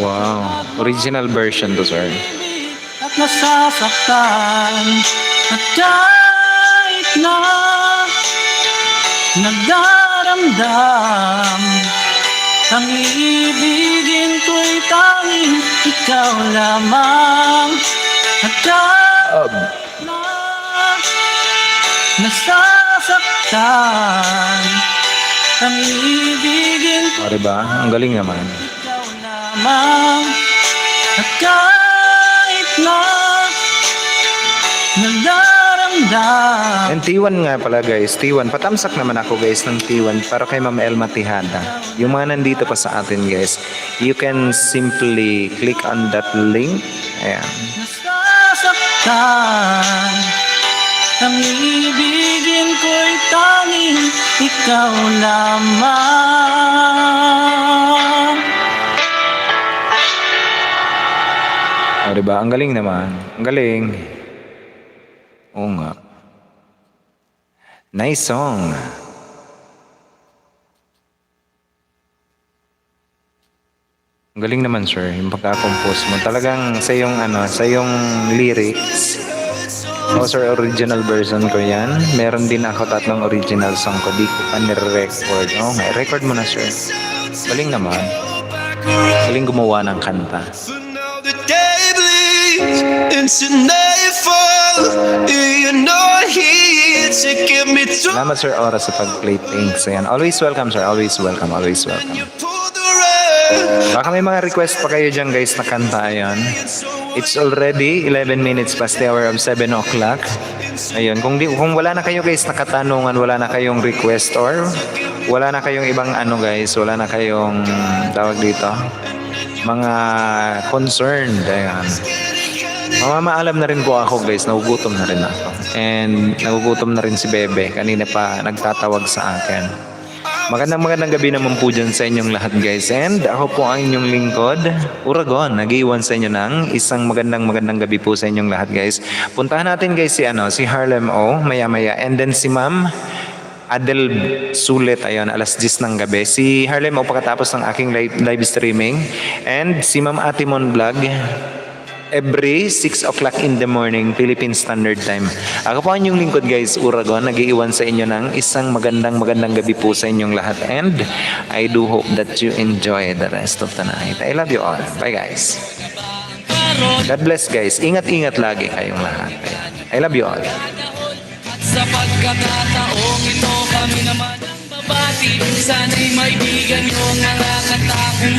Wow. Original version to sir. at nasasaktan. At kahit na nagdaramdam, ang iibigin ko'y tanging ikaw lamang. At kahit na nasasaktan, ang iibigin O, diba? Ang galing naman. ikaw lamang. At kahit na nagdaramdam, And T1 nga pala guys, T1. Patamsak naman ako guys ng T1 para kay Ma'am Elma Tijada. Yung mga nandito pa sa atin guys, you can simply click on that link. Ayan. nasasaktan, ang iibigin ko'y tanging ikaw lamang. O, diba? Ang galing naman. Ang galing. Oo nga. Nice song. Ang galing naman sir, yung pagka-compose mo. Talagang sa yung lyrics. O sir, original version ko yan. Meron din ako 3 original song ko. Di ko pa nire-record. Oo nga, record mo na sir. Galing naman. Galing gumawa ng kanta. For now the day bleeds into nightfall. You're not here to get me through. Salamat sir Ora sa pag-play. Thanks. Ayan. Always welcome sir. Always welcome. Always welcome. You pull the rug. Baka may mga request pa kayo dyan guys na kanta. Ayan. It's already 11 minutes past the hour of 7 o'clock. Ayun, kung wala na kayo guys nakatanungan, wala na kayong request or wala na kayong ibang ano guys, wala na kayong tawag dito, mga concerned. Ayan. Mamamaalam na rin po ako guys, nagugutom na rin ako. And nagugutom na rin si Bebe, kanina pa nagtatawag sa akin. Magandang gabi naman po dyan sa inyong lahat guys. And ako po ang inyong lingkod, Uragon. Nag-iwan sa inyo ng isang magandang gabi po sa inyong lahat guys. Puntahan natin guys si Harlem O, maya-maya. And then si Ma'am Adel Sulit, ayun, alas 10 ng gabi. Si Harlem O pagkatapos ng aking live streaming. And si Ma'am Atimon Vlog, every 6 o'clock in the morning, Philippine Standard Time. Ako po ang inyong lingkod guys, Uragon. Nag-iwan sa inyo ng isang magandang gabi po sa inyong lahat. And I do hope that you enjoy the rest of the night. I love you all. Bye guys. God bless guys. Ingat-ingat lagi kayong lahat. I love you all. At sa pagkakataong ito kami naman ang babati. Sana'y maibigan nyo ang nakataong